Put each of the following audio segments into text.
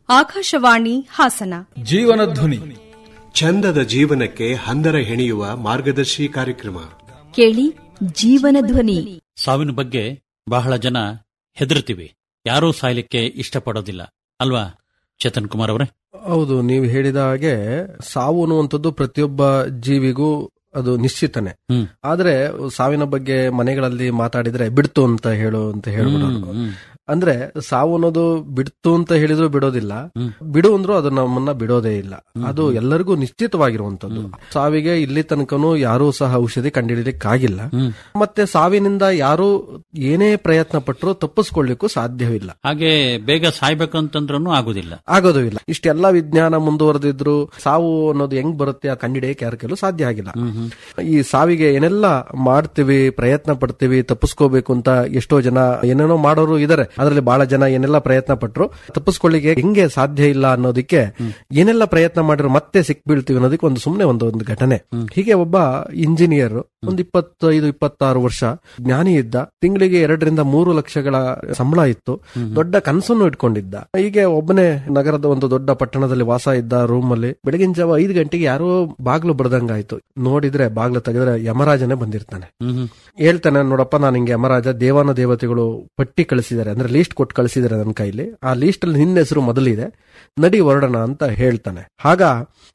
ಆಕಾಶವಾಣಿ ಹಾಸನ. ಜೀವನ ಧ್ವನಿ, ಚಂದದ ಜೀವನಕ್ಕೆ ಹಂದರ ಹೆಣೆಯುವ ಮಾರ್ಗದರ್ಶಿ ಕಾರ್ಯಕ್ರಮ. ಕೇಳಿ ಜೀವನ ಧ್ವನಿ. ಸಾವಿನ ಬಗ್ಗೆ ಬಹಳ ಜನ ಹೆದರ್ತೀವಿ, ಯಾರೂ ಸಾಯ್ಲಿಕ್ಕೆ ಇಷ್ಟಪಡೋದಿಲ್ಲ ಅಲ್ವಾ ಚೇತನ್ ಕುಮಾರ್ ಅವರೇ? ಹೌದು, ನೀವು ಹೇಳಿದ ಹಾಗೆ ಸಾವು ಅನ್ನುವಂಥದ್ದು ಪ್ರತಿಯೊಬ್ಬ ಜೀವಿಗೂ ಅದು ನಿಶ್ಚಿತನೇ. ಆದ್ರೆ ಸಾವಿನ ಬಗ್ಗೆ ಮನೆಗಳಲ್ಲಿ ಮಾತಾಡಿದ್ರೆ ಬಿಡ್ತು ಅಂತ ಹೇಳ್ಬಿಡೋದು. ಅಂದ್ರೆ ಸಾವು ಅನ್ನೋದು ಬಿಡ್ತು ಅಂತ ಹೇಳಿದ್ರು ಬಿಡೋದಿಲ್ಲ, ಬಿಡು ಅಂದ್ರೂ ಅದು ನಮ್ಮನ್ನ ಬಿಡೋದೇ ಇಲ್ಲ. ಅದು ಎಲ್ಲರಿಗೂ ನಿಶ್ಚಿತವಾಗಿರುವಂತದ್ದು. ಸಾವಿಗೆ ಇಲ್ಲಿ ತನಕನೂ ಯಾರೂ ಸಹ ಔಷಧಿ ಕಂಡುಹಿಡಿಯಕ್ಕಾಗಿಲ್ಲ. ಮತ್ತೆ ಸಾವಿನಿಂದ ಯಾರು ಏನೇ ಪ್ರಯತ್ನ ಪಟ್ಟರು ತಪ್ಪಿಸ್ಕೊಳ್ಳಿಕ್ಕೂ ಸಾಧ್ಯವಿಲ್ಲ. ಹಾಗೆ ಬೇಗ ಸಾಯ್ಬೇಕು ಅಂತಂದ್ರೂ ಆಗೋದು ಇಲ್ಲ. ಇಷ್ಟೆಲ್ಲಾ ವಿಜ್ಞಾನ ಮುಂದುವರೆದಿದ್ರು ಸಾವು ಅನ್ನೋದು ಹೆಂಗ್ ಬರುತ್ತೆ ಆ ಕಂಡಿಡಿಯಕ್ಕೆ ಯಾರ ಕೈಲೂ ಸಾಧ್ಯ ಆಗಿಲ್ಲ. ಈ ಸಾವಿಗೆ ಏನೆಲ್ಲ ಮಾಡ್ತೀವಿ, ಪ್ರಯತ್ನ ಪಡ್ತೀವಿ, ತಪ್ಪಿಸ್ಕೋಬೇಕು ಅಂತ ಎಷ್ಟೋ ಜನ ಏನೇನೋ ಮಾಡೋರು ಇದಾರೆ. ಅದರಲ್ಲಿ ಬಹಳ ಜನ ಏನೆಲ್ಲ ಪ್ರಯತ್ನ ಪಟ್ರು ತಪ್ಪಿಸ್ಕೊಳ್ಳಿಕ್ಕೆ ಹೆಂಗೆ ಸಾಧ್ಯ ಇಲ್ಲ ಅನ್ನೋದಕ್ಕೆ ಏನೆಲ್ಲ ಪ್ರಯತ್ನ ಮಾಡಿದ್ರು ಮತ್ತೆ ಸಿಕ್ಬೀಳ್ತೀವಿ ಅನ್ನೋದಕ್ಕೆ ಒಂದು ಘಟನೆ. ಹೀಗೆ ಒಬ್ಬ ಇಂಜಿನಿಯರ್ ಒಂದು 25-26 ವರ್ಷ ಜ್ಞಾನಿ ಇದ್ದ. ತಿಂಗಳಿಗೆ 2-3 ಲಕ್ಷಗಳ ಸಂಬಳ ಇತ್ತು. ದೊಡ್ಡ ಕನಸನ್ನು ಇಟ್ಕೊಂಡಿದ್ದ. ಹೀಗೆ ಒಬ್ಬನೇ ನಗರದ ಒಂದು ದೊಡ್ಡ ಪಟ್ಟಣದಲ್ಲಿ ವಾಸ ಇದ್ದ. ರೂಮ್ ಅಲ್ಲಿ ಬೆಳಗಿನ ಜಾವ 5 ಗಂಟೆಗೆ ಯಾರೋ ಬಾಗ್ಲು ಬಡ್ದಂಗಾಯ್ತು. ನೋಡಿದ್ರೆ ಬಾಗ್ಲು ತೆಗೆದ್ರೆ ಯಮರಾಜನೇ ಬಂದಿರ್ತಾನೆ. ಹೇಳ್ತಾನೆ, ನೋಡಪ್ಪ, ನಾನು ಹಿಂಗೆ ಯಮರಾಜ, ದೇವಾನ ದೇವತೆಗಳು ಪಟ್ಟಿ ಕಳಿಸಿದ್ದಾರೆ, ಅಂದ್ರೆ ಲೀಸ್ಟ್ ಕೊಟ್ಟು ಕಳಿಸಿದ್ದಾರೆ ನನ್ನ ಕೈಲಿ. ಆ ಲೀಸ್ಟ್ ಅಲ್ಲಿ ನಿನ್ನ ಹೆಸರು ಮೊದಲಿದೆ, ನಡಿ ಹೊರಡೋಣ ಅಂತ ಹೇಳ್ತಾನೆ. ಆಗ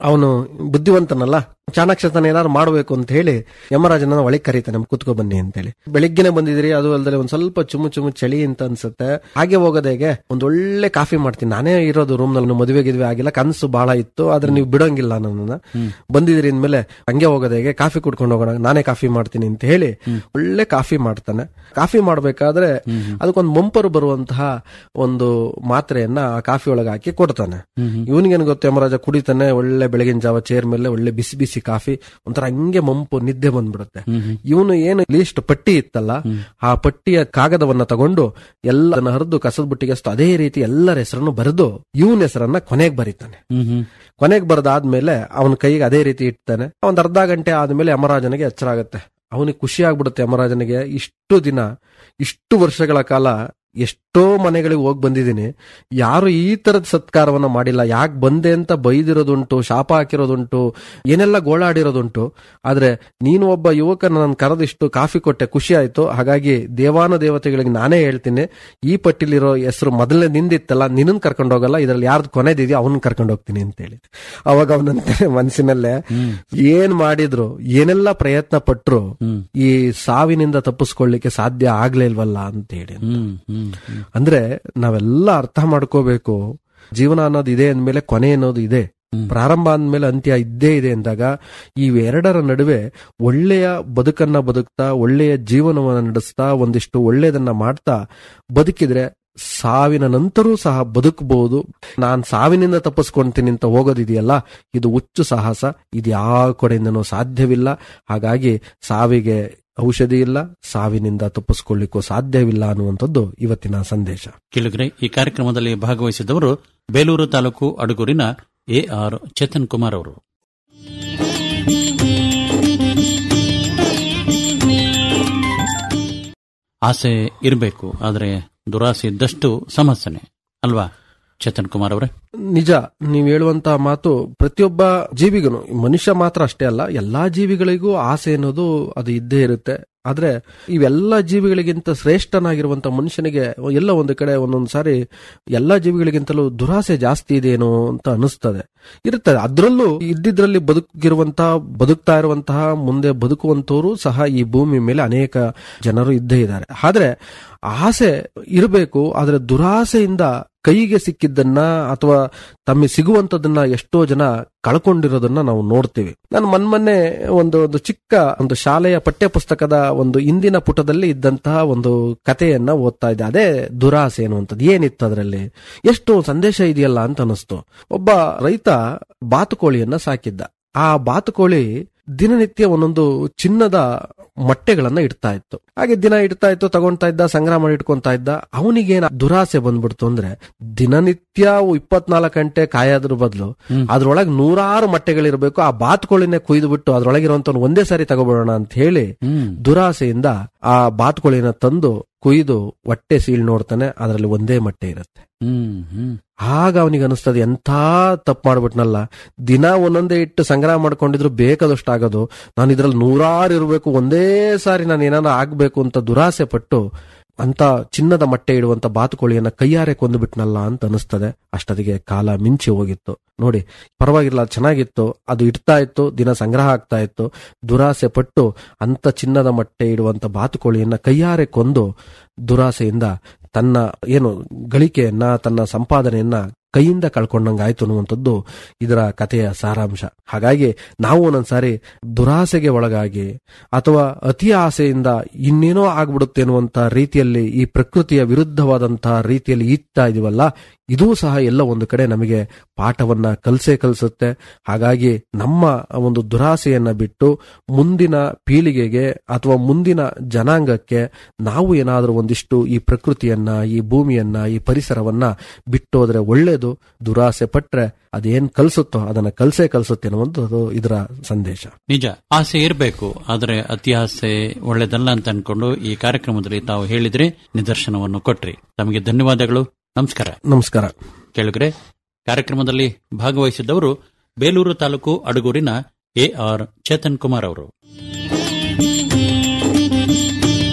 ಅವನು ಬುದ್ಧಿವಂತನಲ್ಲ, ಚಾಣಾಕ್ಷತನ ಏನಾದ್ರು ಮಾಡಬೇಕು ಅಂತ ಹೇಳಿ ಯಮರಾಜನ ಒಳಗೆ ಕರೀತಾನೆ, ಕುತ್ಕೊ ಬನ್ನಿ ಅಂತ ಹೇಳಿ. ಬೆಳಿಗ್ಗೆನೆ ಬಂದಿದ್ರಿ, ಅದು ಅಲ್ಲದೆ ಒಂದ್ ಸ್ವಲ್ಪ ಚುಮ್ಮು ಚಳಿ ಅಂತ ಅನ್ಸುತ್ತೆ. ಹಾಗೆ ಹೋಗೋದೇಗೆ ಒಂದೊಳ್ಳೆ ಕಾಫಿ ಮಾಡ್ತೀನಿ, ನಾನೇ ಇರೋದು ರೂಮ್ ನಲ್ಲಿ, ಮದುವೆ ಗಿದ್ವೆ ಆಗಿಲ್ಲ, ಕನಸು ಬಹಳ ಇತ್ತು, ಆದ್ರೆ ನೀವು ಬಿಡೋಂಗಿಲ್ಲ ನನ್ನನ್ನ. ಬಂದಿದ್ರಿ ಅಂದ್ಮೇಲೆ ಹಂಗೆ ಹೋಗೋದೇಗೆ, ಕಾಫಿ ಕುಡ್ಕೊಂಡು ಹೋಗೋಣ, ನಾನೇ ಕಾಫಿ ಮಾಡ್ತೀನಿ ಅಂತ ಹೇಳಿ ಒಳ್ಳೆ ಕಾಫಿ ಮಾಡ್ತಾನೆ. ಕಾಫಿ ಮಾಡ್ಬೇಕಾದ್ರೆ ಅದಕ್ಕೊಂದು ಮಂಪರು ಬರುವಂತಹ ಒಂದು ಮಾತ್ರೆಯನ್ನ ಆ ಕಾಫಿ ಒಳಗೆ ಹಾಕಿ ಕೊಡ್ತಾನೆ. ಇವನಿಗೇನು ಗೊತ್ತು, ಯಮರಾಜ ಕುಡಿತಾನೆ. ಒಳ್ಳೆ ಬೆಳಗಿನ ಜಾವ ಚೇರ್ ಮೇಲೆ ಒಳ್ಳೆ ಬಿಸಿ ಬಿಸಿ ಕಾಫಿ, ಒಂಥರ ಹಂಗೆ ಮಂಪು ನಿದ್ದೆ ಬಂದ್ಬಿಡುತ್ತೆ. ಇವನು ಏನು ಲೀಸ್ಟ್ ಪಟ್ಟಿ ಇತ್ತಲ್ಲ, ಆ ಪಟ್ಟಿಯ ಕಾಗದವನ್ನ ತಗೊಂಡು ಎಲ್ಲದನ್ನ ಹರಿದು ಕಸದ ಬುಟ್ಟಿಗೆ ಅದೇ ರೀತಿ ಎಲ್ಲರ ಹೆಸರನ್ನು ಬರೆದು ಇವನ ಹೆಸರನ್ನ ಕೊನೆಗೆ ಬರೀತಾನೆ. ಕೊನೆಗೆ ಬರೆದಾದ್ಮೇಲೆ ಅವನ ಕೈಗೆ ಅದೇ ರೀತಿ ಇಡ್ತಾನೆ. ಒಂದ್ ಅರ್ಧ ಗಂಟೆ ಆದ್ಮೇಲೆ ಯಮರಾಜನಿಗೆ ಎಚ್ಚರ ಆಗುತ್ತೆ. ಅವನಿಗೆ ಖುಷಿ ಆಗ್ಬಿಡುತ್ತೆ. ಯಮರಾಜನಿಗೆ ಇಷ್ಟು ದಿನ, ಇಷ್ಟು ವರ್ಷಗಳ ಕಾಲ ಎಷ್ಟೋ ಮನೆಗಳಿಗೆ ಹೋಗಿ ಬಂದಿದ್ದೀನಿ, ಯಾರು ಈ ತರದ ಸತ್ಕಾರವನ್ನ ಮಾಡಿಲ್ಲ. ಯಾಕೆ ಬಂದೆ ಅಂತ ಬೈದಿರೋದುಂಟು, ಶಾಪ ಹಾಕಿರೋದುಂಟು, ಏನೆಲ್ಲ ಗೋಳಾಡಿರೋದುಂಟು. ಆದ್ರೆ ನೀನು ಒಬ್ಬ ಯುವಕನ ನಾನು ಕರೆದಿಷ್ಟು ಕಾಫಿ ಕೊಟ್ಟೆ, ಖುಷಿ ಆಯ್ತು. ಹಾಗಾಗಿ ದೇವಾನ ದೇವತೆಗಳಿಗೆ ನಾನೇ ಹೇಳ್ತೀನಿ, ಈ ಪಟ್ಟಿಲಿರೋ ಹೆಸರು ಮೊದಲನೇ ನಿಂದಿತ್ತಲ್ಲ, ನಿನ್ನನ್ ಕರ್ಕೊಂಡು ಹೋಗಲ್ಲ, ಇದ್ರಲ್ಲಿ ಯಾರ್ದು ಕೊನೆದಿದೆಯೋ ಅವನ್ನ ಕರ್ಕೊಂಡು ಹೋಗ್ತೀನಿ ಅಂತೇಳಿ. ಅವಾಗ ಅವನಂತೆ ಮನಸ್ಸಿನಲ್ಲೇ ಏನ್ ಮಾಡಿದ್ರು, ಏನೆಲ್ಲ ಪ್ರಯತ್ನ ಪಟ್ರು ಈ ಸಾವಿನಿಂದ ತಪ್ಪಿಸ್ಕೊಳ್ಳಿಕ್ಕೆ ಸಾಧ್ಯ ಆಗ್ಲೇ ಇಲ್ವಲ್ಲ ಅಂತೇಳಿ. ಅಂದ್ರೆ ನಾವೆಲ್ಲ ಅರ್ಥ ಮಾಡ್ಕೋಬೇಕು, ಜೀವನ ಅನ್ನೋದು ಇದೆ ಅಂದ್ಮೇಲೆ ಕೊನೆ ಅನ್ನೋದು ಇದೆ, ಪ್ರಾರಂಭ ಅಂದ್ಮೇಲೆ ಅಂತ್ಯ ಇದ್ದೇ ಇದೆ ಅಂದಾಗ ಇವೆರಡರ ನಡುವೆ ಒಳ್ಳೆಯ ಬದುಕನ್ನ ಬದುಕ್ತಾ, ಒಳ್ಳೆಯ ಜೀವನವನ್ನ ನಡೆಸ್ತಾ, ಒಂದಿಷ್ಟು ಒಳ್ಳೆಯದನ್ನ ಮಾಡ್ತಾ ಬದುಕಿದ್ರೆ ಸಾವಿನ ನಂತರೂ ಸಹ ಬದುಕಬಹುದು. ನಾನ್ ಸಾವಿನಿಂದ ತಪ್ಪಿಸ್ಕೊಂತೀನಿ ಅಂತ ಹೋಗೋದಿದೆಯಲ್ಲ, ಇದು ಹುಚ್ಚು ಸಾಹಸ. ಇದು ಯಾವ ಕಡೆಯಿಂದನೂ ಸಾಧ್ಯವಿಲ್ಲ. ಹಾಗಾಗಿ ಸಾವಿಗೆ ಔಷಧಿ ಇಲ್ಲ, ಸಾವಿನಿಂದ ತಪ್ಪಿಸ್ಕೊಳ್ಳಿಕ್ಕೂ ಸಾಧ್ಯವಿಲ್ಲ ಅನ್ನುವಂಥದ್ದು ಇವತ್ತಿನ ಸಂದೇಶ. ಕೇಳಿದ್ರೆ ಈ ಕಾರ್ಯಕ್ರಮದಲ್ಲಿ ಭಾಗವಹಿಸಿದವರು ಬೇಲೂರು ತಾಲೂಕು ಅಡಗೂರಿನ AR ಚೇತನ್ ಕುಮಾರ್ ಅವರು. ಆಸೆ ಇರಬೇಕು, ಆದ್ರೆ ದುರಾಸೆ ಇದ್ದಷ್ಟು ಸಮಸ್ಯೆನೆ ಅಲ್ವಾ ಚೇತನ್ ಕುಮಾರ್ ಅವರೇ? ನಿಜ, ನೀವು ಹೇಳುವಂತ ಮಾತು ಪ್ರತಿಯೊಬ್ಬ ಜೀವಿಗೂ, ಮನುಷ್ಯ ಮಾತ್ರ ಅಷ್ಟೇ ಅಲ್ಲ, ಎಲ್ಲಾ ಜೀವಿಗಳಿಗೂ ಆಸೆ ಅನ್ನೋದು ಅದು ಇದ್ದೇ ಇರುತ್ತೆ. ಆದ್ರೆ ಇವೆಲ್ಲ ಜೀವಿಗಳಿಗಿಂತ ಶ್ರೇಷ್ಠನಾಗಿರುವಂತ ಮನುಷ್ಯನಿಗೆ ಎಲ್ಲ ಒಂದು ಕಡೆ ಒಂದೊಂದು ಸಾರಿ ಎಲ್ಲಾ ಜೀವಿಗಳಿಗಿಂತಲೂ ದುರಾಸೆ ಜಾಸ್ತಿ ಇದೆಯೇನೋ ಅಂತ ಅನಿಸ್ತದೆ, ಇರ್ತದೆ. ಅದ್ರಲ್ಲೂ ಇದ್ದಿದ್ರಲ್ಲಿ ಬದುಕ್ತಾ ಇರುವಂತಹ, ಮುಂದೆ ಬದುಕುವಂತವರು ಸಹ ಈ ಭೂಮಿ ಮೇಲೆ ಅನೇಕ ಜನರು ಇದ್ದೇ ಇದ್ದಾರೆ. ಆದ್ರೆ ಆಸೆ ಇರಬೇಕು, ಆದ್ರೆ ದುರಾಸೆಯಿಂದ ಕೈಗೆ ಸಿಕ್ಕಿದ್ದನ್ನ ಅಥವಾ ತಮಗೆ ಸಿಗುವಂತದನ್ನ ಎಷ್ಟೋ ಜನ ಕಳ್ಕೊಂಡಿರೋದನ್ನ ನಾವು ನೋಡ್ತೀವಿ. ನಾನು ಮೊನ್ನೆ ಒಂದು ಚಿಕ್ಕ ಒಂದು ಶಾಲೆಯ ಪಠ್ಯ ಪುಸ್ತಕದ ಒಂದು ಹಿಂದಿನ ಪುಟದಲ್ಲಿ ಇದ್ದಂತಹ ಒಂದು ಕಥೆಯನ್ನ ಓದ್ತಾ ಇದ್ದೆ. ಅದೇ ದುರಾಸೆ ಅನ್ನುವಂಥದ್ದು. ಏನಿತ್ತು ಅದರಲ್ಲಿ, ಎಷ್ಟು ಸಂದೇಶ ಇದೆಯಲ್ಲ ಅಂತ ಅನಿಸ್ತು. ಒಬ್ಬ ರೈತ ಬಾತುಕೋಳಿಯನ್ನ ಸಾಕಿದ್ದ. ಆ ಬಾತುಕೋಳಿ ದಿನನಿತ್ಯ ಒಂದೊಂದು ಚಿನ್ನದ ಮೊಟ್ಟೆಗಳನ್ನ ಇಡ್ತಾ ಇತ್ತು. ಹಾಗೆ ದಿನ ಇಡ್ತಾ ಇತ್ತು, ತಗೊಂತಾ ಇದ್ದ, ಸಂಗ್ರಹ ಮಾಡಿ ಇಟ್ಕೊಂತಾ ಇದ್ದ. ಅವನಿಗೇನ ದುರಾಸೆ ಬಂದ್ಬಿಡ್ತು ಅಂದ್ರೆ, ದಿನನಿತ್ಯ 24 ಗಂಟೆ ಕಾಯೋದ್ರ ಬದಲು ಅದ್ರೊಳಗೆ 100 ಮೊಟ್ಟೆಗಳಿರ್ಬೇಕು, ಆ ಬಾತುಕೋಳಿನೇ ಕುಯ್ದು ಬಿಟ್ಟು ಅದ್ರೊಳಗಿರುವಂತ ಒಂದೇ ಸಾರಿ ತಗೋಬಿಡೋಣ ಅಂತ ಹೇಳಿ ದುರಾಸೆಯಿಂದ ಆ ಬಾತುಕೋಳಿನ ತಂದು ಕುಯ್ದು ಹೊಟ್ಟೆ ಸೀಳ್ ನೋಡ್ತಾನೆ. ಅದರಲ್ಲಿ ಒಂದೇ ಮೊಟ್ಟೆ ಇರುತ್ತೆ. ಆಗ ಅವನಿಗೆ ಅನಿಸ್ತದೆ ಎಂಥ ತಪ್ಪು ಮಾಡ್ಬಿಟ್ನಲ್ಲ, ದಿನ ಒಂದೊಂದೇ ಇಟ್ಟು ಸಂಗ್ರಹ ಮಾಡ್ಕೊಂಡಿದ್ರು ಬೇಕಾದಷ್ಟು ಆಗೋದು, ನಾನು ಇದ್ರಲ್ಲಿ 100 ಇರಬೇಕು, ಒಂದೇ ಸಾರಿ ನಾನು ಏನಾದ್ರು ಆಗ್ಬೇಕು ಅಂತ ದುರಾಸೆ ಪಟ್ಟು ಅಂತ ಚಿನ್ನದ ಮೊಟ್ಟೆ ಇಡುವಂತ ಬಾತುಕೋಳಿಯನ್ನ ಕೈಯಾರೆ ಕೊಂದುಬಿಟ್ನಲ್ಲ ಅಂತ ಅನಿಸ್ತದೆ. ಅಷ್ಟೊತ್ತಿಗೆ ಕಾಲ ಮಿಂಚಿ ಹೋಗಿತ್ತು. ನೋಡಿ, ಪರವಾಗಿಲ್ಲ, ಚೆನ್ನಾಗಿತ್ತು, ಅದು ಇಡ್ತಾ ಇತ್ತು, ದಿನ ಸಂಗ್ರಹ ಆಗ್ತಾ ಇತ್ತು. ದುರಾಸೆ ಪಟ್ಟು ಅಂತ ಚಿನ್ನದ ಮೊಟ್ಟೆ ಇಡುವಂತ ಬಾತುಕೋಳಿಯನ್ನ ಕೈಯಾರೆ ಕೊಂದು ದುರಾಸೆಯಿಂದ ತನ್ನ ಗಳಿಕೆಯನ್ನ, ತನ್ನ ಸಂಪಾದನೆಯನ್ನ ಕೈಯಿಂದ ಕಳ್ಕೊಂಡಂಗಾಯ್ತು ಅನ್ನುವಂಥದ್ದು ಇದರ ಕಥೆಯ ಸಾರಾಂಶ. ಹಾಗಾಗಿ ನಾವು ಒಂದೊಂದ್ಸಾರಿ ದುರಾಸೆಗೆ ಒಳಗಾಗಿ ಅಥವಾ ಅತಿ ಆಸೆಯಿಂದ ಇನ್ನೇನೋ ಆಗ್ಬಿಡುತ್ತೆ ಅನ್ನುವಂತ ರೀತಿಯಲ್ಲಿ ಈ ಪ್ರಕೃತಿಯ ವಿರುದ್ಧವಾದಂತಹ ರೀತಿಯಲ್ಲಿ ಈಡ್ತಾ ಇದೀವಲ್ಲ, ಇದೂ ಸಹ ಎಲ್ಲ ಒಂದು ಕಡೆ ನಮಗೆ ಪಾಠವನ್ನ ಕಲಿಸುತ್ತೆ. ಹಾಗಾಗಿ ನಮ್ಮ ಒಂದು ದುರಾಸೆಯನ್ನ ಬಿಟ್ಟು ಮುಂದಿನ ಪೀಳಿಗೆಗೆ ಅಥವಾ ಮುಂದಿನ ಜನಾಂಗಕ್ಕೆ ನಾವು ಏನಾದರೂ ಒಂದಿಷ್ಟು ಈ ಪ್ರಕೃತಿಯನ್ನ, ಈ ಭೂಮಿಯನ್ನ, ಈ ಪರಿಸರವನ್ನ ಬಿಟ್ಟೋದ್ರೆ ಒಳ್ಳೇದು. ದುರಾಸೆ ಪಟ್ರೆ ಅದೇನ್ ಕಲಿಸುತ್ತೋ ಅದನ್ನ ಕಲಿಸುತ್ತೆ ಅನ್ನುವಂಥದ್ದು ಇದರ ಸಂದೇಶ. ನಿಜ, ಆಸೆ ಇರಬೇಕು, ಆದರೆ ಅತಿ ಆಸೆ ಒಳ್ಳೆದಲ್ಲ ಅಂತ ಅನ್ಕೊಂಡು ಈ ಕಾರ್ಯಕ್ರಮದಲ್ಲಿ ತಾವು ಹೇಳಿದ್ರೆ, ನಿದರ್ಶನವನ್ನು ಕೊಟ್ರಿ. ತಮಗೆ ಧನ್ಯವಾದಗಳು. ನಮಸ್ಕಾರ. ನಮಸ್ಕಾರ. ಕೇಳುಗರೆ, ಕಾರ್ಯಕ್ರಮದಲ್ಲಿ ಭಾಗವಹಿಸಿದ್ದವರು ಬೇಲೂರು ತಾಲೂಕು ಅಡಗೂರಿನ AR ಚೇತನ್ ಕುಮಾರ್ ಅವರು.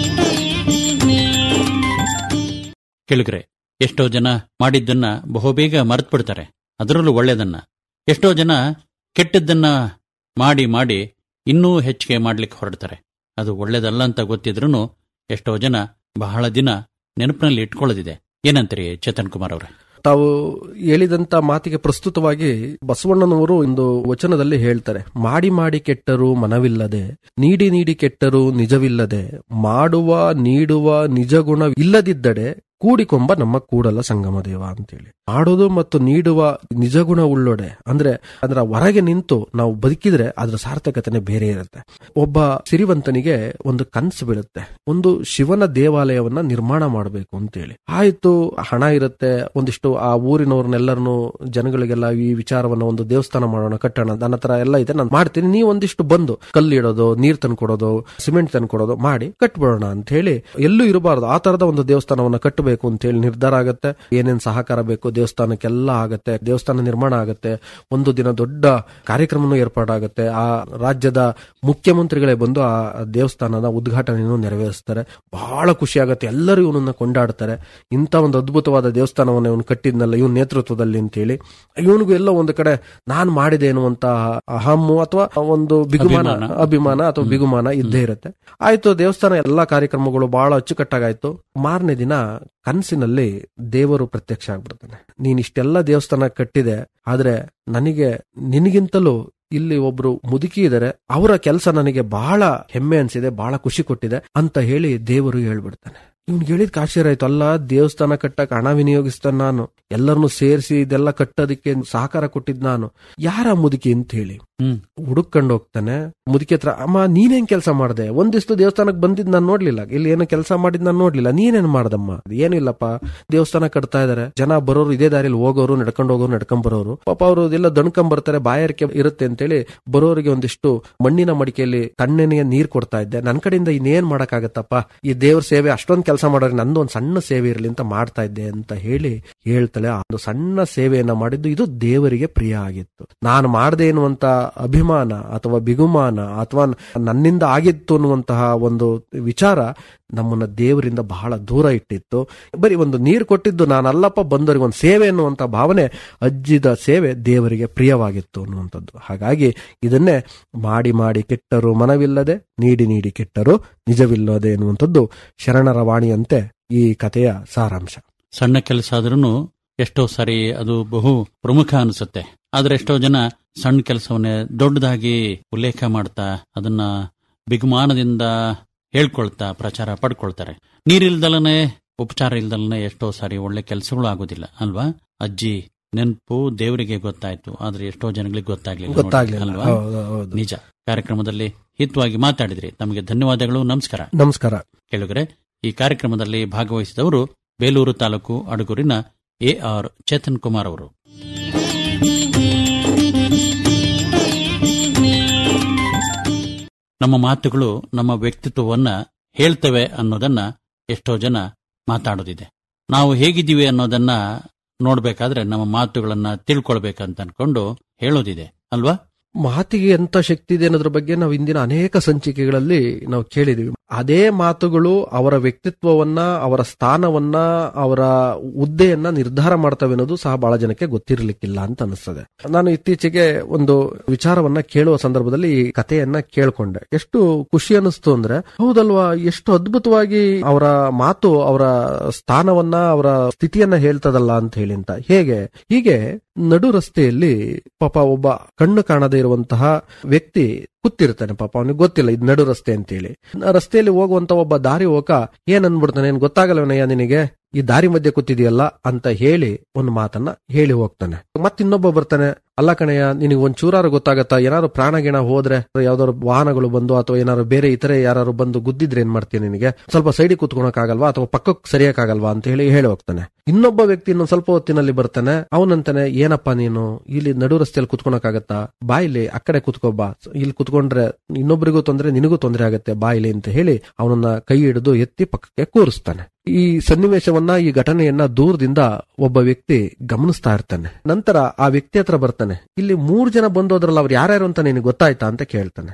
ಕೇಳುಗರೆ, ಎಷ್ಟೋ ಜನ ಮಾಡಿದ್ದನ್ನ ಬಹುಬೇಗ ಮರೆತು ಬಿಡ್ತಾರೆ, ಅದರಲ್ಲೂ ಒಳ್ಳೆಯದನ್ನ. ಎಷ್ಟೋ ಜನ ಕೆಟ್ಟದ್ದನ್ನ ಮಾಡಿ ಮಾಡಿ ಇನ್ನೂ ಹೆಚ್ಚಿಗೆ ಮಾಡ್ಲಿಕ್ಕೆ ಹೊರಡ್ತಾರೆ. ಅದು ಒಳ್ಳೇದಲ್ಲ ಅಂತ ಗೊತ್ತಿದ್ರೂ ಎಷ್ಟೋ ಜನ ಬಹಳ ದಿನ ನೆನಪಿನಲ್ಲಿ ಇಟ್ಕೊಳ್ಳೋದಿದೆ. ಏನಂತೀರಿ ಚೇತನ್ ಕುಮಾರ್ ಅವರೇ? ತಾವು ಹೇಳಿದಂತ ಮಾತಿಗೆ ಪ್ರಸ್ತುತವಾಗಿ ಬಸವಣ್ಣನವರು ಒಂದು ವಚನದಲ್ಲಿ ಹೇಳ್ತಾರೆ, ಮಾಡಿ ಮಾಡಿ ಕೆಟ್ಟರು ಮನವಿಲ್ಲದೆ, ನೀಡಿ ನೀಡಿ ಕೆಟ್ಟರು ನಿಜವಿಲ್ಲದೆ, ಮಾಡುವ ನೀಡುವ ನಿಜಗುಣ ಇಲ್ಲದಿದ್ದಡೆ ಕೂಡಿಕೊಂಬ ನಮ್ಮ ಕೂಡಲ ಸಂಗಮ ದೇವ ಅಂತೇಳಿ. ಮಾಡೋದು ಮತ್ತು ನೀಡುವ ನಿಜಗುಣ ಉಳ್ಳೊಡೆ ಅಂದ್ರೆ ಹೊರಗೆ ನಿಂತು ನಾವು ಬದುಕಿದ್ರೆ ಅದ್ರ ಸಾರ್ಥಕತೆನೆ ಬೇರೆ ಇರುತ್ತೆ. ಒಬ್ಬ ಸಿರಿವಂತನಿಗೆ ಒಂದು ಕನಸು ಬೀಳುತ್ತೆ, ಒಂದು ಶಿವನ ದೇವಾಲಯವನ್ನ ನಿರ್ಮಾಣ ಮಾಡಬೇಕು ಅಂತೇಳಿ. ಆಯ್ತು, ಹಣ ಇರುತ್ತೆ, ಒಂದಿಷ್ಟು ಆ ಊರಿನವ್ರನ್ನೆಲ್ಲರನ್ನು ಜನಗಳಿಗೆಲ್ಲ ಈ ವಿಚಾರವನ್ನ, ಒಂದು ದೇವಸ್ಥಾನ ಮಾಡೋಣ, ಕಟ್ಟೋಣ, ನನ್ನ ಹತ್ರ ಎಲ್ಲ ಇದೆ, ನಾನು ಮಾಡ್ತೀನಿ, ನೀವು ಒಂದಿಷ್ಟು ಬಂದು ಕಲ್ಲಿಡೋದು, ನೀರ್ ತಂದ್ಕೊಡೋದು, ಸಿಮೆಂಟ್ ತಂದ್ಕೊಡೋದು ಮಾಡಿ ಕಟ್ಬಿಡೋಣ ಅಂತ ಹೇಳಿ, ಎಲ್ಲೂ ಇರಬಾರ್ದು ಆ ತರದ ಒಂದು ದೇವಸ್ಥಾನವನ್ನ ಕಟ್ಟಬೇಕು ಅಂತ ಹೇಳಿ ನಿರ್ಧಾರ ಆಗತ್ತೆ. ಏನೇನ್ ಸಹಕಾರ ಬೇಕು ದೇವಸ್ಥಾನಕ್ಕೆಲ್ಲ ಆಗತ್ತೆ, ದೇವಸ್ಥಾನ ನಿರ್ಮಾಣ ಆಗತ್ತೆ. ಒಂದು ದಿನ ದೊಡ್ಡ ಕಾರ್ಯಕ್ರಮನೂ ಏರ್ಪಾಡಾಗತ್ತೆ. ಆ ರಾಜ್ಯದ ಮುಖ್ಯಮಂತ್ರಿಗಳೇ ಬಂದು ಆ ದೇವಸ್ಥಾನದ ಉದ್ಘಾಟನೆಯನ್ನು ನೆರವೇರಿಸ್ತಾರೆ. ಬಹಳ ಖುಷಿ ಆಗತ್ತೆ, ಎಲ್ಲರೂ ಇವನನ್ನ ಕೊಂಡಾಡ್ತಾರೆ. ಇಂಥ ಒಂದು ಅದ್ಭುತವಾದ ದೇವಸ್ಥಾನವನ್ನು ಇವನು ಕಟ್ಟಿದ್ನಲ್ಲ ಇವನ್ ನೇತೃತ್ವದಲ್ಲಿ ಅಂತ ಹೇಳಿ. ಇವನಿಗೂ ಎಲ್ಲ ಒಂದು ಕಡೆ ನಾನು ಮಾಡಿದೆ ಎನ್ನುವಂತ ಅಹಮ್ಮು ಅಥವಾ ಒಂದು ಅಭಿಮಾನ ಅಥವಾ ಬಿಗುಮಾನ ಇದ್ದೇ ಇರುತ್ತೆ. ಆಯ್ತು, ದೇವಸ್ಥಾನ ಎಲ್ಲಾ ಕಾರ್ಯಕ್ರಮಗಳು ಬಹಳ ಅಚ್ಚುಕಟ್ಟಾಗಾಯ್ತು. ಮಾರನೇ ದಿನ ಕನಸಿನಲ್ಲಿ ದೇವರು ಪ್ರತ್ಯಕ್ಷ ಆಗ್ಬಿಡ್ತಾನೆ. ನೀನ್ ಇಷ್ಟೆಲ್ಲ ದೇವಸ್ಥಾನ ಕಟ್ಟಿದೆ, ಆದ್ರೆ ನನಗೆ ನಿನಗಿಂತಲೂ ಇಲ್ಲಿ ಒಬ್ರು ಮುದುಕಿ ಇದ್ದಾರೆ, ಅವರ ಕೆಲಸ ನನಗೆ ಬಹಳ ಹೆಮ್ಮೆ ಅನ್ಸಿದೆ, ಬಹಳ ಖುಷಿ ಕೊಟ್ಟಿದೆ ಅಂತ ಹೇಳಿ ದೇವರು ಹೇಳ್ಬಿಡ್ತಾನೆ. ಇವ್ನಿಗೆ ಹೇಳಿದ್ ಆಶ್ಚರ್ಯ ಆಯ್ತು. ಅಲ್ಲ, ದೇವಸ್ಥಾನ ಕಟ್ಟಕ್ಕೆ ಹಣ ವಿನಿಯೋಗಿಸ್ತಾನೆ ನಾನು, ಎಲ್ಲರನ್ನು ಸೇರಿಸಿ ಇದೆಲ್ಲ ಕಟ್ಟೋದಕ್ಕೆ ಸಹಕಾರ ಕೊಟ್ಟಿದ್ ನಾನು, ಯಾರ ಮುದುಕಿ ಅಂತ ಹೇಳಿ ಹುಡುಕೊಂಡು ಹೋಗ್ತಾನೆ. ಮುದುಕಿ ಹತ್ರ, ಅಮ್ಮ ನೀನೇನ್ ಕೆಲಸ ಮಾಡ್ದೆ? ಒಂದಿಷ್ಟು ದೇವಸ್ಥಾನಕ್ಕೆ ಬಂದಿದ್ ನಾನು ನೋಡ್ಲಿಲ್ಲ, ಇಲ್ಲಿ ಏನೋ ಕೆಲಸ ಮಾಡಿದ್ ನಾನು ನೋಡ್ಲಿಲ್ಲ, ನೀನೇನ್ ಮಾಡ್ದಮ್ಮ? ಏನಿಲ್ಲಪ್ಪ, ದೇವಸ್ಥಾನ ಕಟ್ತಾ ಇದಾರೆ, ಜನ ಬರೋರು ಇದೇ ದಾರಿಯಲ್ಲಿ ಹೋಗೋರು, ನಡ್ಕೊಂಡು ಹೋಗೋರು, ನಡ್ಕೊಂಡ್ ಬರೋರು, ಪಾಪ ಅವರು ಎಲ್ಲ ದಣ್ಕೊಂಡ್ ಬರ್ತಾರೆ, ಬಾಯಾರಿಕೆ ಇರುತ್ತೆ ಅಂತೇಳಿ ಬರೋರಿಗೆ ಒಂದಿಷ್ಟು ಮಣ್ಣಿನ ಮಡಿಕೆಯಲ್ಲಿ ತಣ್ಣನೆಯ ನೀರ್ ಕೊಡ್ತಾ ಇದ್ದೆ, ನನ್ ಕಡೆಯಿಂದ ಇನ್ನೇನ್ ಮಾಡಕ್ಕಾಗತ್ತಪ್ಪ, ಈ ದೇವ್ರ ಸೇವೆ ಅಷ್ಟೊಂದ್ ಕೆಲಸ ಮಾಡೋರಿಗೆ ನಂದು ಒಂದು ಸಣ್ಣ ಸೇವೆ ಇರಲಿ ಅಂತ ಮಾಡ್ತಾ ಇದ್ದೆ ಅಂತ ಹೇಳಿ ಹೇಳ್ತಾಳೆ. ಒಂದು ಸಣ್ಣ ಸೇವೆಯನ್ನ ಮಾಡಿದ್ದು ಇದು ದೇವರಿಗೆ ಪ್ರಿಯ ಆಗಿತ್ತು. ನಾನು ಮಾಡದೆ ಎನ್ನುವಂತ ಅಭಿಮಾನ ಅಥವಾ ಬಿಗುಮಾನ ಅಥವಾ ನನ್ನಿಂದ ಆಗಿತ್ತು ಅನ್ನುವಂತಹ ಒಂದು ವಿಚಾರ ನಮ್ಮನ್ನ ದೇವರಿಂದ ಬಹಳ ದೂರ ಇಟ್ಟಿತ್ತು. ಬರೀ ಒಂದು ನೀರು ಕೊಟ್ಟಿದ್ದು ನಾನಲ್ಲಪ್ಪ, ಬಂದವರಿಗೆ ಒಂದು ಸೇವೆ ಅನ್ನುವಂತ ಭಾವನೆ, ಅಜ್ಜಿದ ಸೇವೆ ದೇವರಿಗೆ ಪ್ರಿಯವಾಗಿತ್ತು ಅನ್ನುವಂಥದ್ದು. ಹಾಗಾಗಿ ಇದನ್ನೇ ಮಾಡಿ ಮಾಡಿ ಕೆಟ್ಟರು ಮನವಿಲ್ಲದೆ, ನೀಡಿ ನೀಡಿ ಕೆಟ್ಟರು ನಿಜವಿಲ್ಲದೆ ಎನ್ನುವಂಥದ್ದು ಶರಣರ ವಾಣಿಯಂತೆ ಈ ಕಥೆಯ ಸಾರಾಂಶ. ಸಣ್ಣ ಕೆಲಸ ಆದ್ರೂ ಎಷ್ಟೋ ಸಾರಿ ಅದು ಬಹು ಪ್ರಮುಖ ಅನಿಸುತ್ತೆ. ಆದ್ರೆ ಎಷ್ಟೋ ಜನ ಸಣ್ಣ ಕೆಲಸವನ್ನೇ ದೊಡ್ಡದಾಗಿ ಉಲ್ಲೇಖ ಮಾಡ್ತಾ ಅದನ್ನ ಬಿಗುಮಾನದಿಂದ ಹೇಳ್ಕೊಳ್ತಾ ಪ್ರಚಾರ ಪಡ್ಕೊಳ್ತಾರೆ. ನೀರಿಲ್ದಲನೆ, ಉಪಚಾರ ಇಲ್ದಲನೆ ಎಷ್ಟೋ ಸಾರಿ ಒಳ್ಳೆ ಕೆಲಸಗಳು ಆಗೋದಿಲ್ಲ ಅಲ್ವಾ? ಅಜ್ಜಿ ನೆನಪು ದೇವರಿಗೆ ಗೊತ್ತಾಯ್ತು, ಆದ್ರೆ ಎಷ್ಟೋ ಜನಗಳಿಗೆ ಗೊತ್ತಾಗ್ಲಿಲ್ಲ ಅಲ್ವಾ? ನಿಜ. ಕಾರ್ಯಕ್ರಮದಲ್ಲಿ ಹಿತವಾಗಿ ಮಾತಾಡಿದ್ರಿ, ತಮಗೆ ಧನ್ಯವಾದಗಳು. ನಮಸ್ಕಾರ. ನಮಸ್ಕಾರ. ಕೇಳುಗರೆ, ಈ ಕಾರ್ಯಕ್ರಮದಲ್ಲಿ ಭಾಗವಹಿಸಿದವರು ಬೇಲೂರು ತಾಲೂಕು ಅಡಗೂರಿನ AR ಚೇತನ್ ಕುಮಾರ್ ಅವರು. ನಮ್ಮ ಮಾತುಗಳು ನಮ್ಮ ವ್ಯಕ್ತಿತ್ವವನ್ನ ಹೇಳ್ತವೆ ಅನ್ನೋದನ್ನ ಎಷ್ಟೋ ಜನ ಮಾತಾಡೋದಿದೆ. ನಾವು ಹೇಗಿದ್ದೀವಿ ಅನ್ನೋದನ್ನ ನೋಡ್ಬೇಕಾದ್ರೆ ನಮ್ಮ ಮಾತುಗಳನ್ನ ತಿಳ್ಕೊಳ್ಬೇಕಂತ ಅನ್ಕೊಂಡು ಹೇಳೋದಿದೆ ಅಲ್ವಾ? ಮಾತಿಗೆ ಎಂತ ಶಕ್ತಿ ಇದೆ ಅನ್ನೋದ್ರ ಬಗ್ಗೆ ನಾವು ಇಂದಿನ ಅನೇಕ ಸಂಚಿಕೆಗಳಲ್ಲಿ ನಾವು ಕೇಳಿದೀವಿ. ಅದೇ ಮಾತುಗಳು ಅವರ ವ್ಯಕ್ತಿತ್ವವನ್ನ, ಅವರ ಸ್ಥಾನವನ್ನ, ಅವರ ಹುದ್ದೆಯನ್ನ ನಿರ್ಧಾರ ಮಾಡ್ತವೆ ಅನ್ನೋದು ಸಹ ಬಹಳ ಜನಕ್ಕೆ ಗೊತ್ತಿರಲಿಕ್ಕಿಲ್ಲ ಅಂತ ಅನಿಸ್ತದೆ. ನಾನು ಇತ್ತೀಚೆಗೆ ಒಂದು ವಿಚಾರವನ್ನ ಕೇಳುವ ಸಂದರ್ಭದಲ್ಲಿ ಈ ಕಥೆಯನ್ನ ಕೇಳ್ಕೊಂಡೆ. ಎಷ್ಟು ಖುಷಿ ಅನಿಸ್ತು ಅಂದ್ರೆ, ಹೌದಲ್ವಾ, ಎಷ್ಟು ಅದ್ಭುತವಾಗಿ ಅವರ ಮಾತು ಅವರ ಸ್ಥಾನವನ್ನ, ಅವರ ಸ್ಥಿತಿಯನ್ನ ಹೇಳ್ತದಲ್ಲ ಅಂತ ಹೇಳಿ. ಅಂತ ಹೀಗೆ ನಡು ರಸ್ತೆಯಲ್ಲಿ ಪಾಪ ಒಬ್ಬ ಕಣ್ಣು ಕಾಣದೇ ಇರುವಂತಹ ವ್ಯಕ್ತಿ ಕೂತಿರ್ತಾನೆ. ಪಾಪ ಅವನಿಗೆ ಗೊತ್ತಿಲ್ಲ ಇದು ನಡು ರಸ್ತೆ ಅಂತೇಳಿ. ರಸ್ತೆಯಲ್ಲಿ ಹೋಗುವಂತ ಒಬ್ಬ ದಾರಿ ಹೋಗ ಏನ್ ಅನ್ಬಿಡ್ತಾನೆ, ಏನ್ ಗೊತ್ತಾಗಲ್ಲವನಯ್ಯ ನಿನಗೆ, ಈ ದಾರಿ ಮಧ್ಯೆ ಕೂತಿದೆಯಲ್ಲ ಅಂತ ಹೇಳಿ ಒಂದು ಮಾತನ್ನ ಹೇಳಿ ಹೋಗ್ತಾನೆ. ಮತ್ತಿನ್ನೊಬ್ಬ ಬರ್ತಾನೆ, ಅಲ್ಲ ಕಣಯ್ಯ, ನಿನಗೆ ಒಂದ್ ಚೂರಾರು ಗೊತ್ತಾಗತ್ತಾ, ಏನಾದ್ರು ಪ್ರಾಣಗಿಣ ಹೋದ್ರೆ, ಯಾವ್ದಾದ್ರು ವಾಹನಗಳು ಬಂದು ಅಥವಾ ಏನಾದ್ರು ಬೇರೆ ಇತರೆ ಯಾರು ಬಂದು ಗುದ್ದಿದ್ರೆ ಏನ್ ಮಾಡ್ತೀಯ, ನಿನಗೆ ಸ್ವಲ್ಪ ಸೈಡಿಗೆ ಕೂತ್ಕೊಳಕ್ಕಾಗಲ್ವಾ ಅಥವಾ ಪಕ್ಕಕ್ಕೆ ಸರಿಯಕ್ಕಾಗಲ್ವಾ ಅಂತ ಹೇಳಿ ಹೋಗ್ತಾನೆ. ಇನ್ನೊಬ್ಬ ವ್ಯಕ್ತಿ ಇನ್ನೊಂದ್ ಸ್ವಲ್ಪ ಹೊತ್ತಿನಲ್ಲಿ ಬರ್ತಾನೆ. ಅವನಂತಾನೆ, ಏನಪ್ಪಾ ನೀನು ಇಲ್ಲಿ ನಡು ರಸ್ತೆಯಲ್ಲಿ ಕುತ್ಕೊಳಕ್ಕಾಗತ್ತಾ, ಬಾಯಿಲಿ ಆ ಕಡೆ ಕುತ್ಕೋಬಾ, ಇಲ್ಲಿ ಕುತ್ಕೊಂಡ್ರೆ ಇನ್ನೊಬ್ಬರಿಗೂ ತೊಂದ್ರೆ ನಿನಗೂ ತೊಂದರೆ ಆಗತ್ತೆ, ಬಾಯಿಲಿ ಅಂತ ಹೇಳಿ ಅವನನ್ನ ಕೈ ಹಿಡಿದು ಎತ್ತಿ ಪಕ್ಕಕ್ಕೆ ಕೂರಿಸ್ತಾನೆ. ಈ ಸನ್ನಿವೇಶವನ್ನ, ಈ ಘಟನೆಯನ್ನ ದೂರದಿಂದ ಒಬ್ಬ ವ್ಯಕ್ತಿ ಗಮನಿಸ್ತಾ ಇರ್ತಾನೆ. ನಂತರ ಆ ವ್ಯಕ್ತಿ ಹತ್ರ ಬರ್ತಾನೆ. ಇಲ್ಲಿ 3 ಜನ ಬಂದೋದ್ರಲ್ಲ, ಅವ್ರು ಯಾರ್ಯಾರು ಅಂತ ನಿನಗೆ ಗೊತ್ತಾಯ್ತಾ ಅಂತ ಕೇಳ್ತಾನೆ.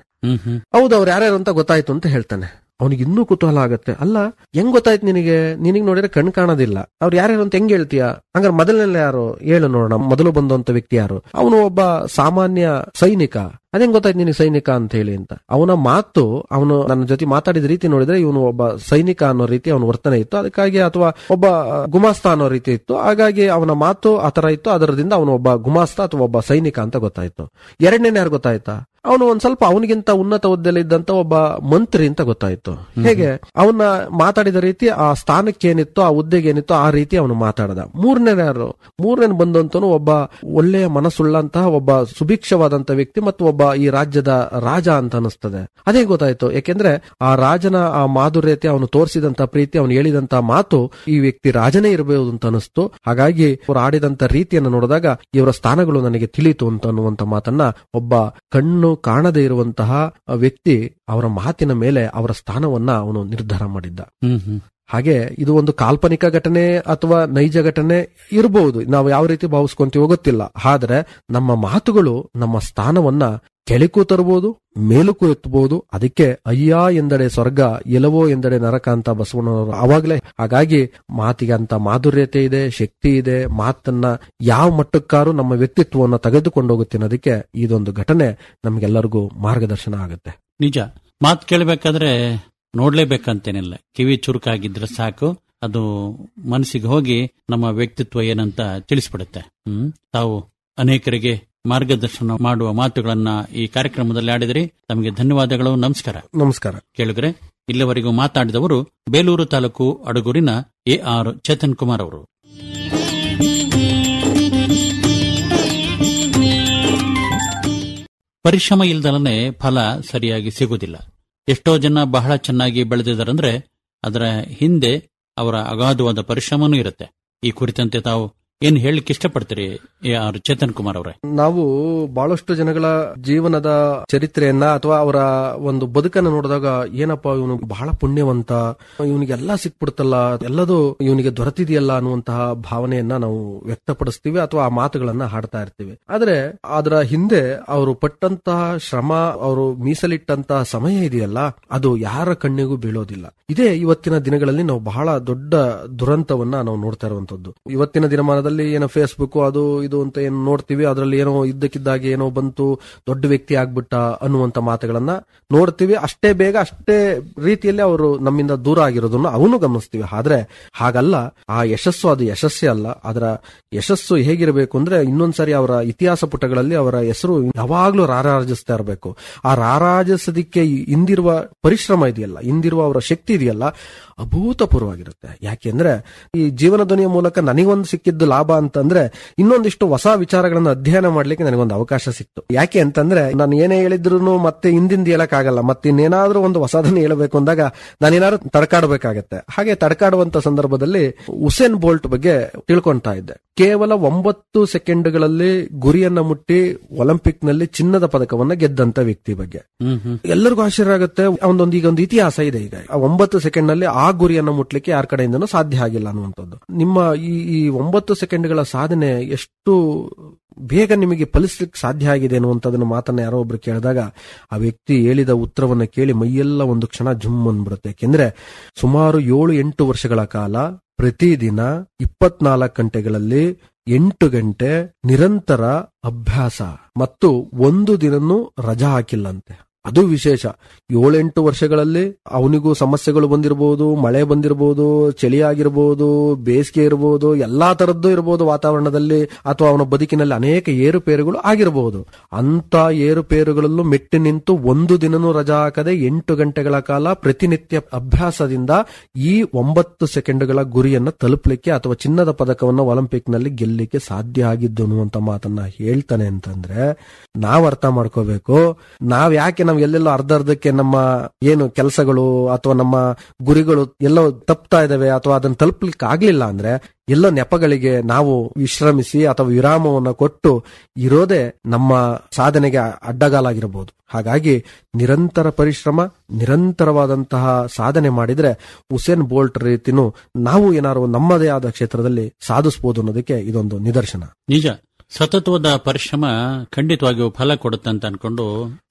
ಹೌದು, ಅವ್ರು ಯಾರ್ಯಾರು ಅಂತ ಗೊತ್ತಾಯ್ತು ಅಂತ ಹೇಳ್ತಾನೆ. ಅವನಿಗೆ ಇನ್ನೂ ಕುತೂಹಲ ಆಗತ್ತೆ. ಅಲ್ಲ, ಹೆಂಗ್ ಗೊತ್ತಾಯ್ತು ನಿನಗೆ ನೋಡಿದ್ರೆ ಕಣ್ ಕಾಣೋದಿಲ್ಲ, ಅವ್ರು ಯಾರ್ಯಾರು ಅಂತ ಹೆಂಗ್ ಹೇಳ್ತೀಯ? ಹಂಗಾರೆ ಮೊದಲನೇ ಯಾರು ಹೇಳು ನೋಡೋಣ, ಮೊದಲು ಬಂದಂತ ವ್ಯಕ್ತಿ ಯಾರು? ಅವನು ಒಬ್ಬ ಸಾಮಾನ್ಯ ಸೈನಿಕ. ಅದೇಂಗ್ ಗೊತ್ತಾಯ್ತು ನಿನಗೆ ಸೈನಿಕ ಅಂತ ಹೇಳಿ ಅಂತ. ಅವನ ಮಾತು, ಅವನು ನನ್ನ ಜೊತೆ ಮಾತಾಡಿದ ರೀತಿ ನೋಡಿದ್ರೆ ಇವನು ಒಬ್ಬ ಸೈನಿಕ ಅನ್ನೋ ರೀತಿ ಅವನ ವರ್ತನೆ ಇತ್ತು, ಅದಕ್ಕಾಗಿ, ಅಥವಾ ಒಬ್ಬ ಗುಮಾಸ್ತ ಅನ್ನೋ ರೀತಿ ಇತ್ತು, ಹಾಗಾಗಿ ಅವನ ಮಾತು ಆತರ ಇತ್ತು. ಅದರದಿಂದ ಅವನು ಒಬ್ಬ ಗುಮಾಸ್ತ ಅಥವಾ ಒಬ್ಬ ಸೈನಿಕ ಅಂತ ಗೊತ್ತಾಯ್ತು. ಎರಡನೇ ಯಾರು ಗೊತ್ತಾಯ್ತಾ? ಅವನು ಒಂದ್ ಸ್ವಲ್ಪ ಅವನಿಗಿಂತ ಉನ್ನತ ಹುದ್ದೆಯಲ್ಲಿ ಇದ್ದಂತ ಒಬ್ಬ ಮಂತ್ರಿ ಅಂತ ಗೊತ್ತಾಯ್ತು. ಹೇಗೆ ಅವನ ಮಾತಾಡಿದ ರೀತಿ, ಆ ಸ್ಥಾನಕ್ಕೆ ಏನಿತ್ತು, ಆ ಹುದ್ದೆಗೆ ಏನಿತ್ತು, ಆ ರೀತಿ ಅವನು ಮಾತಾಡದ. ಮೂರನೇ ಬಂದಂತನು ಒಬ್ಬ ಒಳ್ಳೆಯ ಮನಸ್ಸುಳ್ಳಂತಹ ಒಬ್ಬ ಸುಭಿಕ್ಷವಾದಂತ ವ್ಯಕ್ತಿ ಮತ್ತು ಒಬ್ಬ ಈ ರಾಜ್ಯದ ರಾಜ ಅಂತ ಅನಿಸ್ತದೆ. ಅದೇ ಗೊತ್ತಾಯ್ತು. ಯಾಕೆಂದ್ರೆ ಆ ರಾಜನ ಆ ಮಾಧುರ್ಯತೆ, ಅವನು ತೋರಿಸಿದಂತ ಪ್ರೀತಿ, ಅವನು ಹೇಳಿದಂತ ಮಾತು, ಈ ವ್ಯಕ್ತಿ ರಾಜನೇ ಇರಬಹುದು ಅಂತ ಅನಿಸ್ತು. ಹಾಗಾಗಿ ಅವರು ಆಡಿದಂತ ರೀತಿಯನ್ನು ನೋಡಿದಾಗ ಇವರ ಸ್ಥಾನಗಳು ನನಗೆ ತಿಳಿಯಿತು ಅಂತ ಅನ್ನುವಂತ ಮಾತನ್ನ ಒಬ್ಬ ಕಣ್ಣು ಕಾಣದೇ ಇರುವಂತಹ ವ್ಯಕ್ತಿ ಅವರ ಮಾತಿನ ಮೇಲೆ ಅವರ ಸ್ಥಾನವನ್ನ ಅವನು ನಿರ್ಧಾರ ಮಾಡಿದ್ದ. ಹಾಗೆ ಇದು ಒಂದು ಕಾಲ್ಪನಿಕ ಘಟನೆ ಅಥವಾ ನೈಜ ಘಟನೆ ಇರಬಹುದು, ನಾವು ಯಾವ ರೀತಿ ಭಾವಿಸ್ಕೊಂತೀವೋ ಗೊತ್ತಿಲ್ಲ. ಆದ್ರೆ ನಮ್ಮ ಮಾತುಗಳು ನಮ್ಮ ಸ್ಥಾನವನ್ನ ಕೆಳಕ್ಕೂ ತರಬಹುದು, ಮೇಲಕ್ಕೂ ಎತ್ತಬಹುದು. ಅದಕ್ಕೆ ಅಯ್ಯ ಎಂದಡೆ ಸ್ವರ್ಗ, ಎಲವೋ ಎಂದಡೆ ನರಕ ಅಂತ ಬಸವಣ್ಣವರು ಅವಾಗ್ಲೇ. ಹಾಗಾಗಿ ಮಾತಿಗೆ ಅಂತ ಮಾಧುರ್ಯತೆ ಇದೆ, ಶಕ್ತಿ ಇದೆ. ಮಾತನ್ನ ಯಾವ ಮಟ್ಟಕ್ಕಾರು ನಮ್ಮ ವ್ಯಕ್ತಿತ್ವವನ್ನು ತೆಗೆದುಕೊಂಡು ಹೋಗುತ್ತೆ ಅನ್ನೋದಕ್ಕೆ ಇದೊಂದು ಘಟನೆ ನಮ್ಗೆಲ್ಲರಿಗೂ ಮಾರ್ಗದರ್ಶನ ಆಗುತ್ತೆ. ನಿಜ, ಮಾತು ಕೇಳಬೇಕಾದ್ರೆ ನೋಡ್ಲೇಬೇಕಂತೇನಿಲ್ಲ, ಕಿವಿ ಚುರುಕಾಗಿದ್ರೆ ಸಾಕು, ಅದು ಮನಸ್ಸಿಗೆ ಹೋಗಿ ನಮ್ಮ ವ್ಯಕ್ತಿತ್ವ ಏನಂತ ತಿಳಿಸ್ಬಿಡುತ್ತೆ. ತಾವು ಅನೇಕರಿಗೆ ಮಾರ್ಗದರ್ಶನ ಮಾಡುವ ಮಾತುಗಳನ್ನ ಈ ಕಾರ್ಯಕ್ರಮದಲ್ಲಿ ಆಡಿದ್ರಿ. ತಮಗೆ ಧನ್ಯವಾದಗಳು. ನಮಸ್ಕಾರ. ನಮಸ್ಕಾರ. ಕೇಳಿದ್ರೆ ಇಲ್ಲಿವರೆಗೂ ಮಾತಾಡಿದವರು ಬೇಲೂರು ತಾಲೂಕು ಅಡಗೂರಿನ AR ಚೇತನ್ ಕುಮಾರ್ ಅವರು. ಪರಿಶ್ರಮ ಇಲ್ದಲೇ ಫಲ ಸರಿಯಾಗಿ ಸಿಗುವುದಿಲ್ಲ. ಎಷ್ಟೋ ಜನ ಬಹಳ ಚೆನ್ನಾಗಿ ಬೆಳೆದಿದ್ದಾರಂದ್ರೆ ಅದರ ಹಿಂದೆ ಅವರ ಅಗಾಧವಾದ ಪರಿಶ್ರಮನೂ ಇರುತ್ತೆ. ಈ ಕುರಿತಂತೆ ತಾವು ಏನ್ ಹೇಳಲಿಕ್ಕೆ ಇಷ್ಟಪಡ್ತೀರಿ AR ಚೇತನ್ ಕುಮಾರ್ ಅವರೇ? ನಾವು ಬಹಳಷ್ಟು ಜನಗಳ ಜೀವನದ ಚರಿತ್ರೆಯನ್ನ ಅಥವಾ ಅವರ ಒಂದು ಬದುಕನ್ನು ನೋಡಿದಾಗ, ಏನಪ್ಪಾ ಇವನು ಬಹಳ ಪುಣ್ಯವಂತ, ಇವನಿಗೆಲ್ಲ ಸಿಕ್ಬಿಡ್ತಲ್ಲ, ಎಲ್ಲದೂ ಇವನಿಗೆ ದೊರೆತಿದೆಯಲ್ಲ ಅನ್ನುವಂತಹ ಭಾವನೆಯನ್ನ ನಾವು ವ್ಯಕ್ತಪಡಿಸ್ತೀವಿ ಅಥವಾ ಆ ಮಾತುಗಳನ್ನ ಹಾಡ್ತಾ ಇರ್ತೀವಿ. ಆದ್ರೆ ಅದರ ಹಿಂದೆ ಅವರು ಪಟ್ಟಂತಹ ಶ್ರಮ, ಅವರು ಮೀಸಲಿಟ್ಟಂತಹ ಸಮಯ ಇದೆಯಲ್ಲ, ಅದು ಯಾರ ಕಣ್ಣಿಗೂ ಬೀಳೋದಿಲ್ಲ. ಇದೇ ಇವತ್ತಿನ ದಿನಗಳಲ್ಲಿ ನಾವು ಬಹಳ ದೊಡ್ಡ ದುರಂತವನ್ನ ನಾವು ನೋಡ್ತಾ ಇರುವಂತದ್ದು. ಇವತ್ತಿನ ದಿನಮಾನದಲ್ಲಿ ಏನೋ ಫೇಸ್ಬುಕ್ ಅದು ಇದು ಅಂತ ಏನು ನೋಡ್ತೀವಿ, ಅದರಲ್ಲಿ ಏನೋ ಇದ್ದಕ್ಕಿದ್ದಾಗೆ ಏನೋ ಬಂತು, ದೊಡ್ಡ ವ್ಯಕ್ತಿ ಆಗ್ಬಿಟ್ಟ ಅನ್ನುವಂತ ಮಾತುಗಳನ್ನ ನೋಡ್ತೀವಿ. ಅಷ್ಟೇ ಬೇಗ ಅಷ್ಟೇ ರೀತಿಯಲ್ಲಿ ಅವರು ನಮ್ಮಿಂದ ದೂರ ಆಗಿರೋದನ್ನ ಅವನು ಗಮನಿಸ್ತೀವಿ. ಆದ್ರೆ ಹಾಗಲ್ಲ, ಆ ಯಶಸ್ಸು ಅದು ಯಶಸ್ಸೇ ಅಲ್ಲ. ಅದರ ಯಶಸ್ಸು ಹೇಗಿರಬೇಕು ಅಂದ್ರೆ, ಇನ್ನೊಂದ್ಸರಿ ಅವರ ಇತಿಹಾಸ ಪುಟಗಳಲ್ಲಿ ಅವರ ಹೆಸರು ಯಾವಾಗ್ಲೂ ರಾರಾಜಿಸ್ತಾ ಇರಬೇಕು. ಆ ರಾರಾಜಿಸೋದಿಕ್ಕೆ ಹಿಂದಿರುವ ಪರಿಶ್ರಮ ಇದೆಯಲ್ಲ, ಹಿಂದಿರುವ ಅವರ ಶಕ್ತಿ ಇದೆಯಲ್ಲ, ಅಭೂತಪೂರ್ವವಾಗಿರುತ್ತೆ. ಯಾಕೆಂದ್ರೆ ಈ ಜೀವನ ಧ್ವನಿಯ ಮೂಲಕ ನನಗೊಂದು ಸಿಕ್ಕಿದ್ದು ಲಾಭ ಅಂತಂದ್ರೆ, ಇನ್ನೊಂದಿಷ್ಟು ಹೊಸ ವಿಚಾರಗಳನ್ನ ಅಧ್ಯಯನ ಮಾಡ್ಲಿಕ್ಕೆ ನನಗೊಂದು ಅವಕಾಶ ಸಿಕ್ತು. ಯಾಕೆ ಅಂತಂದ್ರೆ, ನಾನು ಏನೇ ಹೇಳಿದ್ರು ಮತ್ತೆ ಹಿಂದಿಂದ ಹೇಳಕ್ಕಾಗಲ್ಲ, ಮತ್ತೆ ಇನ್ನೇನಾದ್ರೂ ಒಂದು ಹೊಸದನ್ನ ಹೇಳಬೇಕು ಅಂದಾಗ ನಾನೇನಾದ್ರೂ ತಡ್ಕಾಡ್ಬೇಕಾಗತ್ತೆ. ಹಾಗೆ ತಡ್ಕಾಡುವಂತ ಸಂದರ್ಭದಲ್ಲಿ ಉಸೇನ್ ಬೋಲ್ಟ್ ಬಗ್ಗೆ ತಿಳ್ಕೊಂತಾ ಇದ್ದೆ. ಕೇವಲ 9 ಸೆಕೆಂಡ್ಗಳಲ್ಲಿ ಗುರಿಯನ್ನ ಮುಟ್ಟಿ ಒಲಿಂಪಿಕ್ ನಲ್ಲಿ ಚಿನ್ನದ ಪದಕವನ್ನ ಗೆದ್ದಂತ ವ್ಯಕ್ತಿ ಬಗ್ಗೆ ಎಲ್ಲರಿಗೂ ಆಶ್ಚರ್ಯ ಆಗುತ್ತೆ. ಈಗ ಒಂದು ಇತಿಹಾಸ ಇದೆ. ಈಗ 9 ಸೆಕೆಂಡ್ ನಲ್ಲಿ ಆ ಗುರಿಯನ್ನ ಮುಟ್ಲಿಕ್ಕೆ ಯಾರ ಕಡೆಯಿಂದನೂ ಸಾಧ್ಯ ಆಗಿಲ್ಲ ಅನ್ನುವಂಥದ್ದು. ನಿಮ್ಮ ಈ 9 ಸೆಕೆಂಡ್ಗಳ ಸಾಧನೆ ಎಷ್ಟು ಬೇಗ ನಿಮಗೆ ಫಲಿಸ್ಲಿಕ್ಕೆ ಸಾಧ್ಯ ಆಗಿದೆ ಅನ್ನುವಂಥದನ್ನ ಮಾತನ್ನ ಯಾರೋ ಒಬ್ರು ಕೇಳಿದಾಗ ಆ ವ್ಯಕ್ತಿ ಹೇಳಿದ ಉತ್ತರವನ್ನ ಕೇಳಿ ಮೈಯೆಲ್ಲ ಒಂದು ಕ್ಷಣ ಜುಮ್ ಅಂದ್ಬಿಡುತ್ತೆ. ಯಾಕೆಂದ್ರೆ ಸುಮಾರು 7-8 ವರ್ಷಗಳ ಕಾಲ ಪ್ರತಿದಿನ 24 ಗಂಟೆಗಳಲ್ಲಿ 8 ಗಂಟೆ ನಿರಂತರ ಅಭ್ಯಾಸ ಮತ್ತು ಒಂದು ದಿನನೂ ರಜಾ ಹಾಕಿಲ್ಲಂತೆ. ಅದು ವಿಶೇಷ. 7-8 ವರ್ಷಗಳಲ್ಲಿ ಅವನಿಗೂ ಸಮಸ್ಯೆಗಳು ಬಂದಿರಬಹುದು, ಮಳೆ ಬಂದಿರಬಹುದು, ಚಳಿ ಆಗಿರಬಹುದು, ಬೇಸಿಗೆ ಇರಬಹುದು, ಎಲ್ಲಾ ತರದ್ದು ಇರಬಹುದು ವಾತಾವರಣದಲ್ಲಿ, ಅಥವಾ ಅವನ ಬದುಕಿನಲ್ಲಿ ಅನೇಕ ಏರುಪೇರುಗಳು ಆಗಿರಬಹುದು. ಅಂತ ಏರುಪೇರುಗಳಲ್ಲೂ ಮೆಟ್ಟಿ ನಿಂತು ಒಂದು ದಿನನೂ ರಜಾ ಹಾಕದೆ 8 ಗಂಟೆಗಳ ಕಾಲ ಪ್ರತಿನಿತ್ಯ ಅಭ್ಯಾಸದಿಂದ ಈ 9 ಸೆಕೆಂಡ್ಗಳ ಗುರಿಯನ್ನ ತಲುಪಲಿಕ್ಕೆ ಅಥವಾ ಚಿನ್ನದ ಪದಕವನ್ನು ಒಲಿಂಪಿಕ್ ನಲ್ಲಿ ಗೆಲ್ಲಲಿಕ್ಕೆ ಸಾಧ್ಯ ಆಗಿದ್ದು ಅನ್ನುವಂತ ಮಾತನ್ನ ಹೇಳ್ತಾನೆ ಅಂತಂದ್ರೆ ನಾವ್ ಅರ್ಥ ಮಾಡ್ಕೋಬೇಕು. ನಾವ್ ಯಾಕೆ ಎಲ್ಲೆಲ್ಲೋ ಅರ್ಧಕ್ಕೆ ನಮ್ಮ ಏನು ಕೆಲಸಗಳು ಅಥವಾ ನಮ್ಮ ಗುರಿಗಳು ಎಲ್ಲೋ ತಪ್ತಾ ಇದಾವೆ ಅಥವಾ ಅದನ್ನ ತಲುಪಲಿಕ್ಕೆ ಆಗ್ಲಿಲ್ಲ ಅಂದ್ರೆ ಎಲ್ಲೋ ನೆಪಗಳಿಗೆ ನಾವು ವಿಶ್ರಮಿಸಿ ಅಥವಾ ವಿರಾಮವನ್ನು ಕೊಟ್ಟು ಇರೋದೇ ನಮ್ಮ ಸಾಧನೆಗೆ ಅಡ್ಡಗಾಲಾಗಿರಬಹುದು. ಹಾಗಾಗಿ ನಿರಂತರ ಪರಿಶ್ರಮ, ನಿರಂತರವಾದಂತಹ ಸಾಧನೆ ಮಾಡಿದ್ರೆ ಉಸೇನ್ ಬೋಲ್ಟ್ ರೀತಿನೂ ನಾವು ಏನಾದ್ರು ನಮ್ಮದೇ ಆದ ಕ್ಷೇತ್ರದಲ್ಲಿ ಸಾಧಿಸಬಹುದು ಅನ್ನೋದಕ್ಕೆ ಇದೊಂದು ನಿದರ್ಶನ. ನಿಜ, ಸತತವಾದ ಪರಿಶ್ರಮ ಖಂಡಿತವಾಗಿಯೂ ಫಲ ಕೊಡುತ್ತೆ ಅಂತ ಅನ್ಕೊಂಡು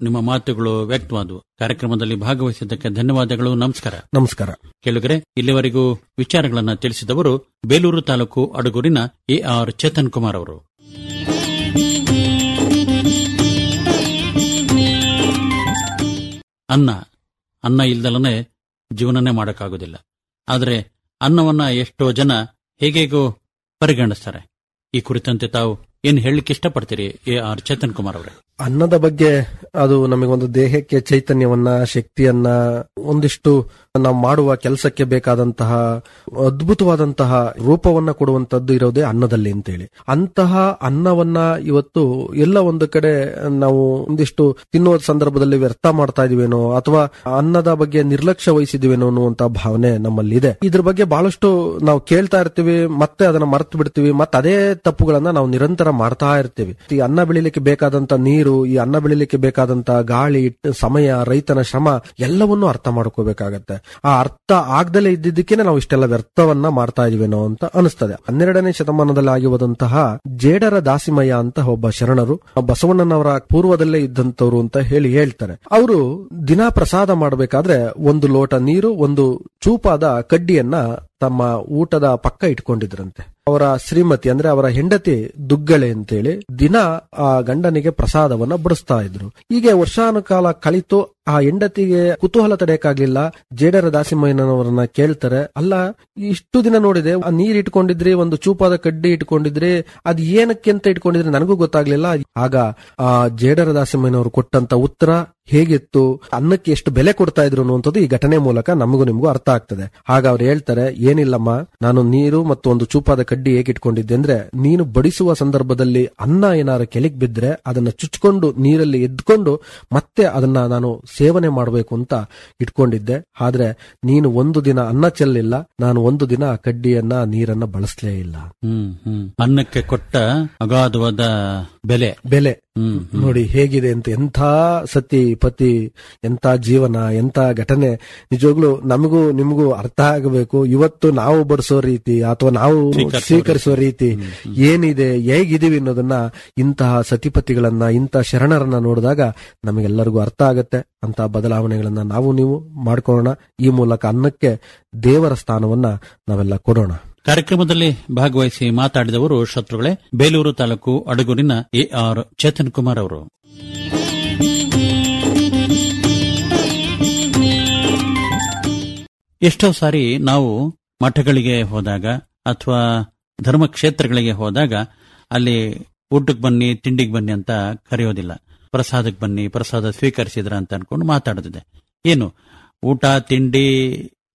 ನಿಮ್ಮ ಮಾತುಗಳು ವ್ಯಕ್ತವಾದವು. ಕಾರ್ಯಕ್ರಮದಲ್ಲಿ ಭಾಗವಹಿಸಿದ್ದಕ್ಕೆ ಧನ್ಯವಾದಗಳು. ನಮಸ್ಕಾರ. ನಮಸ್ಕಾರ. ಕೇಳುಗರೆ, ಇಲ್ಲಿವರೆಗೂ ವಿಚಾರಗಳನ್ನ ತಿಳಿಸಿದವರು ಬೇಲೂರು ತಾಲೂಕು ಅಡಗೂರಿನ AR ಚೇತನ್ ಕುಮಾರ್ ಅವರು. ಅನ್ನ ಇಲ್ದಲೇ ಜೀವನನೇ ಮಾಡಕ್ಕಾಗೋದಿಲ್ಲ. ಆದರೆ ಅನ್ನವನ್ನ ಎಷ್ಟೋ ಜನ ಹೇಗೇಗೋ ಪರಿಗಣಿಸ್ತಾರೆ. ಈ ಕುರಿತಂತೆ ತಾವು ಏನ್ ಹೇಳಲಿಕ್ಕೆ ಇಷ್ಟಪಡ್ತೀರಿ AR ಚೇತನ್ ಕುಮಾರ್ ಅವರೇ? ಅನ್ನದ ಬಗ್ಗೆ ಅದು ನಮಗೊಂದು ದೇಹಕ್ಕೆ ಚೈತನ್ಯವನ್ನ, ಶಕ್ತಿಯನ್ನ, ಒಂದಿಷ್ಟು ನಾವು ಮಾಡುವ ಕೆಲಸಕ್ಕೆ ಬೇಕಾದಂತಹ ಅದ್ಭುತವಾದಂತಹ ರೂಪವನ್ನ ಕೊಡುವಂತದ್ದು ಇರೋದೇ ಅನ್ನದಲ್ಲಿ ಅಂತೇಳಿ. ಅಂತಹ ಅನ್ನವನ್ನ ಇವತ್ತು ಎಲ್ಲ ಒಂದು ಕಡೆ ನಾವು ಒಂದಿಷ್ಟು ತಿನ್ನುವ ಸಂದರ್ಭದಲ್ಲಿ ವ್ಯರ್ಥ ಮಾಡ್ತಾ ಇದೀವೇನೋ ಅಥವಾ ಅನ್ನದ ಬಗ್ಗೆ ನಿರ್ಲಕ್ಷ್ಯ ವಹಿಸಿದಿವೇನೋ ಅನ್ನುವಂತ ಭಾವನೆ ನಮ್ಮಲ್ಲಿದೆ. ಇದ್ರ ಬಗ್ಗೆ ಬಹಳಷ್ಟು ನಾವು ಕೇಳ್ತಾ ಇರ್ತೀವಿ, ಮತ್ತೆ ಅದನ್ನ ಮರೆತು ಬಿಡ್ತೀವಿ, ಮತ್ತೆ ಅದೇ ತಪ್ಪುಗಳನ್ನ ನಾವು ನಿರಂತರ ಮಾಡ್ತಾ ಇರ್ತೀವಿ. ಈ ಅನ್ನ ಬೆಳಿಲಿಕ್ಕೆ ಬೇಕಾದಂತ ನೀರು, ಈ ಅನ್ನ ಬೆಳಿಲಿಕ್ಕೆ ಬೇಕಾದಂತ ಗಾಳಿ, ಸಮಯ, ರೈತನ ಶ್ರಮ ಎಲ್ಲವನ್ನೂ ಅರ್ಥ ಮಾಡ್ಕೋಬೇಕಾಗತ್ತೆ. ಆ ಅರ್ಥ ಆಗದಲ್ಲೇ ಇದ್ದಿದ್ದಕ್ಕೆ ನಾವು ಇಷ್ಟೆಲ್ಲ ವ್ಯರ್ಥವನ್ನ ಮಾಡ್ತಾ ಇದೀವೇನೋ ಅಂತ ಅನಿಸ್ತದೆ. 12ನೇ ಶತಮಾನದಲ್ಲಿ ಆಗಿರುವಂತಹ ಜೇಡರ ದಾಸಿಮಯ್ಯ ಅಂತ ಒಬ್ಬ ಶರಣರು ಬಸವಣ್ಣನವರ ಪೂರ್ವದಲ್ಲೇ ಇದ್ದಂತವ್ರು ಅಂತ ಹೇಳ್ತಾರೆ. ಅವರು ದಿನಾ ಪ್ರಸಾದ ಮಾಡಬೇಕಾದ್ರೆ 1 ಲೋಟ ನೀರು, 1 ಚೂಪಾದ ಕಡ್ಡಿಯನ್ನ ತಮ್ಮ ಊಟದ ಪಕ್ಕ ಇಟ್ಕೊಂಡಿದ್ರಂತೆ. ಅವರ ಶ್ರೀಮತಿ ಅಂದ್ರೆ ಅವರ ಹೆಂಡತಿ ದುಗ್ಗಳೆ ಅಂತೇಳಿ ದಿನ ಆ ಗಂಡನಿಗೆ ಪ್ರಸಾದವನ್ನ ಬಡಿಸ್ತಾ ಇದ್ರು. ಹೀಗೆ ವರ್ಷಾನುಕಾಲ ಕಳಿತು. ಆ ಹೆಂಡತಿಗೆ ಕುತೂಹಲ ತಡೆಯಕ್ಕಾಗ್ಲಿಲ್ಲ. ಜೇಡರ ದಾಸಿಮಯ್ಯನವರನ್ನ ಕೇಳ್ತಾರೆ, ಅಲ್ಲ ಇಷ್ಟು ದಿನ ನೋಡಿದೆ, ಆ ನೀರ್ ಇಟ್ಕೊಂಡಿದ್ರಿ, 1 ಚೂಪಾದ ಕಡ್ಡಿ ಇಟ್ಕೊಂಡಿದ್ರಿ, ಅದ್ ಏನಕ್ಕೆ ಅಂತ ಇಟ್ಕೊಂಡಿದ್ರಿ ನನಗೂ ಗೊತ್ತಾಗ್ಲಿಲ್ಲ. ಆಗ ಆ ಜೇಡರ ದಾಸಿಮಯ್ಯನವರು ಕೊಟ್ಟಂತ ಉತ್ತರ ಹೇಗಿತ್ತು, ಅನ್ನಕ್ಕೆ ಎಷ್ಟು ಬೆಲೆ ಕೊಡ್ತಾ ಇದ್ರು ಅನ್ನುವಂಥದ್ದು ಈ ಘಟನೆ ಮೂಲಕ ನಮಗೂ ನಿಮಗೂ ಅರ್ಥ ಆಗ್ತದೆ. ಆಗ ಅವ್ರು ಹೇಳ್ತಾರೆ, ಏನಿಲ್ಲಮ್ಮ, ನಾನು ನೀರು ಮತ್ತು 1 ಚೂಪಾದ ಕಡ್ಡಿ ಹೇಗೆ ಇಟ್ಕೊಂಡಿದ್ದೆ ಅಂದ್ರೆ, ನೀನು ಬಡಿಸುವ ಸಂದರ್ಭದಲ್ಲಿ ಅನ್ನ ಏನಾರು ಕೆಳಗೆ ಬಿದ್ರೆ ಅದನ್ನ ಚುಚ್ಕೊಂಡು ನೀರಲ್ಲಿ ಎದ್ಕೊಂಡು ಮತ್ತೆ ಅದನ್ನ ನಾನು ಸೇವನೆ ಮಾಡಬೇಕು ಅಂತ ಇಟ್ಕೊಂಡಿದ್ದೆ. ಆದ್ರೆ ನೀನು 1 ದಿನ ಅನ್ನ ಚೆಲ್ಲಿಲ್ಲ, ನಾನು 1 ದಿನ ಆ ಕಡ್ಡಿಯನ್ನ ನೀರನ್ನ ಬಳಸಲೇ ಇಲ್ಲ. ಅನ್ನಕ್ಕೆ ಕೊಟ್ಟ ಅಗಾಧವಾದ ಬೆಲೆ ನೋಡಿ ಹೇಗಿದೆ ಅಂತ. ಎಂಥ ಸತಿ ಪತಿ, ಎಂಥ ಜೀವನ, ಎಂಥ ಘಟನೆ. ನಿಜವಾಗ್ಲೂ ನಮಗೂ ನಿಮಗೂ ಅರ್ಥ ಆಗಬೇಕು. ಇವತ್ತು ನಾವು ಬಡಿಸೋ ರೀತಿ ಅಥವಾ ನಾವು ಸ್ವೀಕರಿಸುವ ರೀತಿ ಏನಿದೆ, ಹೇಗಿದೀವಿ ಅನ್ನೋದನ್ನ ಇಂತಹ ಸತಿಪತಿಗಳನ್ನ, ಇಂತಹ ಶರಣರನ್ನ ನೋಡಿದಾಗ ನಮಗೆಲ್ಲರಿಗೂ ಅರ್ಥ ಆಗತ್ತೆ. ಅಂತ ಬದಲಾವಣೆಗಳನ್ನ ನಾವು ನೀವು ಮಾಡ್ಕೊಳ್ಳೋಣ. ಈ ಮೂಲಕ ಅನ್ನಕ್ಕೆ ದೇವರ ಸ್ಥಾನವನ್ನ ನಾವೆಲ್ಲ ಕೊಡೋಣ. ಕಾರ್ಯಕ್ರಮದಲ್ಲಿ ಭಾಗವಹಿಸಿ ಮಾತಾಡಿದವರು ಶತ್ರುಗಳೇ ಬೇಲೂರು ತಾಲೂಕು ಅಡಗೂರಿನ AR ಚೇತನ್ ಕುಮಾರ್ ಅವರು. ಎಷ್ಟೋ ಸಾರಿ ನಾವು ಮಠಗಳಿಗೆ ಹೋದಾಗ ಅಥವಾ ಧರ್ಮಕ್ಷೇತ್ರಗಳಿಗೆ ಹೋದಾಗ ಅಲ್ಲಿ ಊಟಕ್ಕೆ ಬನ್ನಿ, ತಿಂಡಿಗೆ ಬನ್ನಿ ಅಂತ ಕರೆಯೋದಿಲ್ಲ. ಪ್ರಸಾದಕ್ಕೆ ಬನ್ನಿ, ಪ್ರಸಾದ ಸ್ವೀಕರಿಸಿದ್ರ ಅಂತ ಅನ್ಕೊಂಡು ಮಾತಾಡುತ್ತಿದೆ. ಏನು ಊಟ ತಿಂಡಿ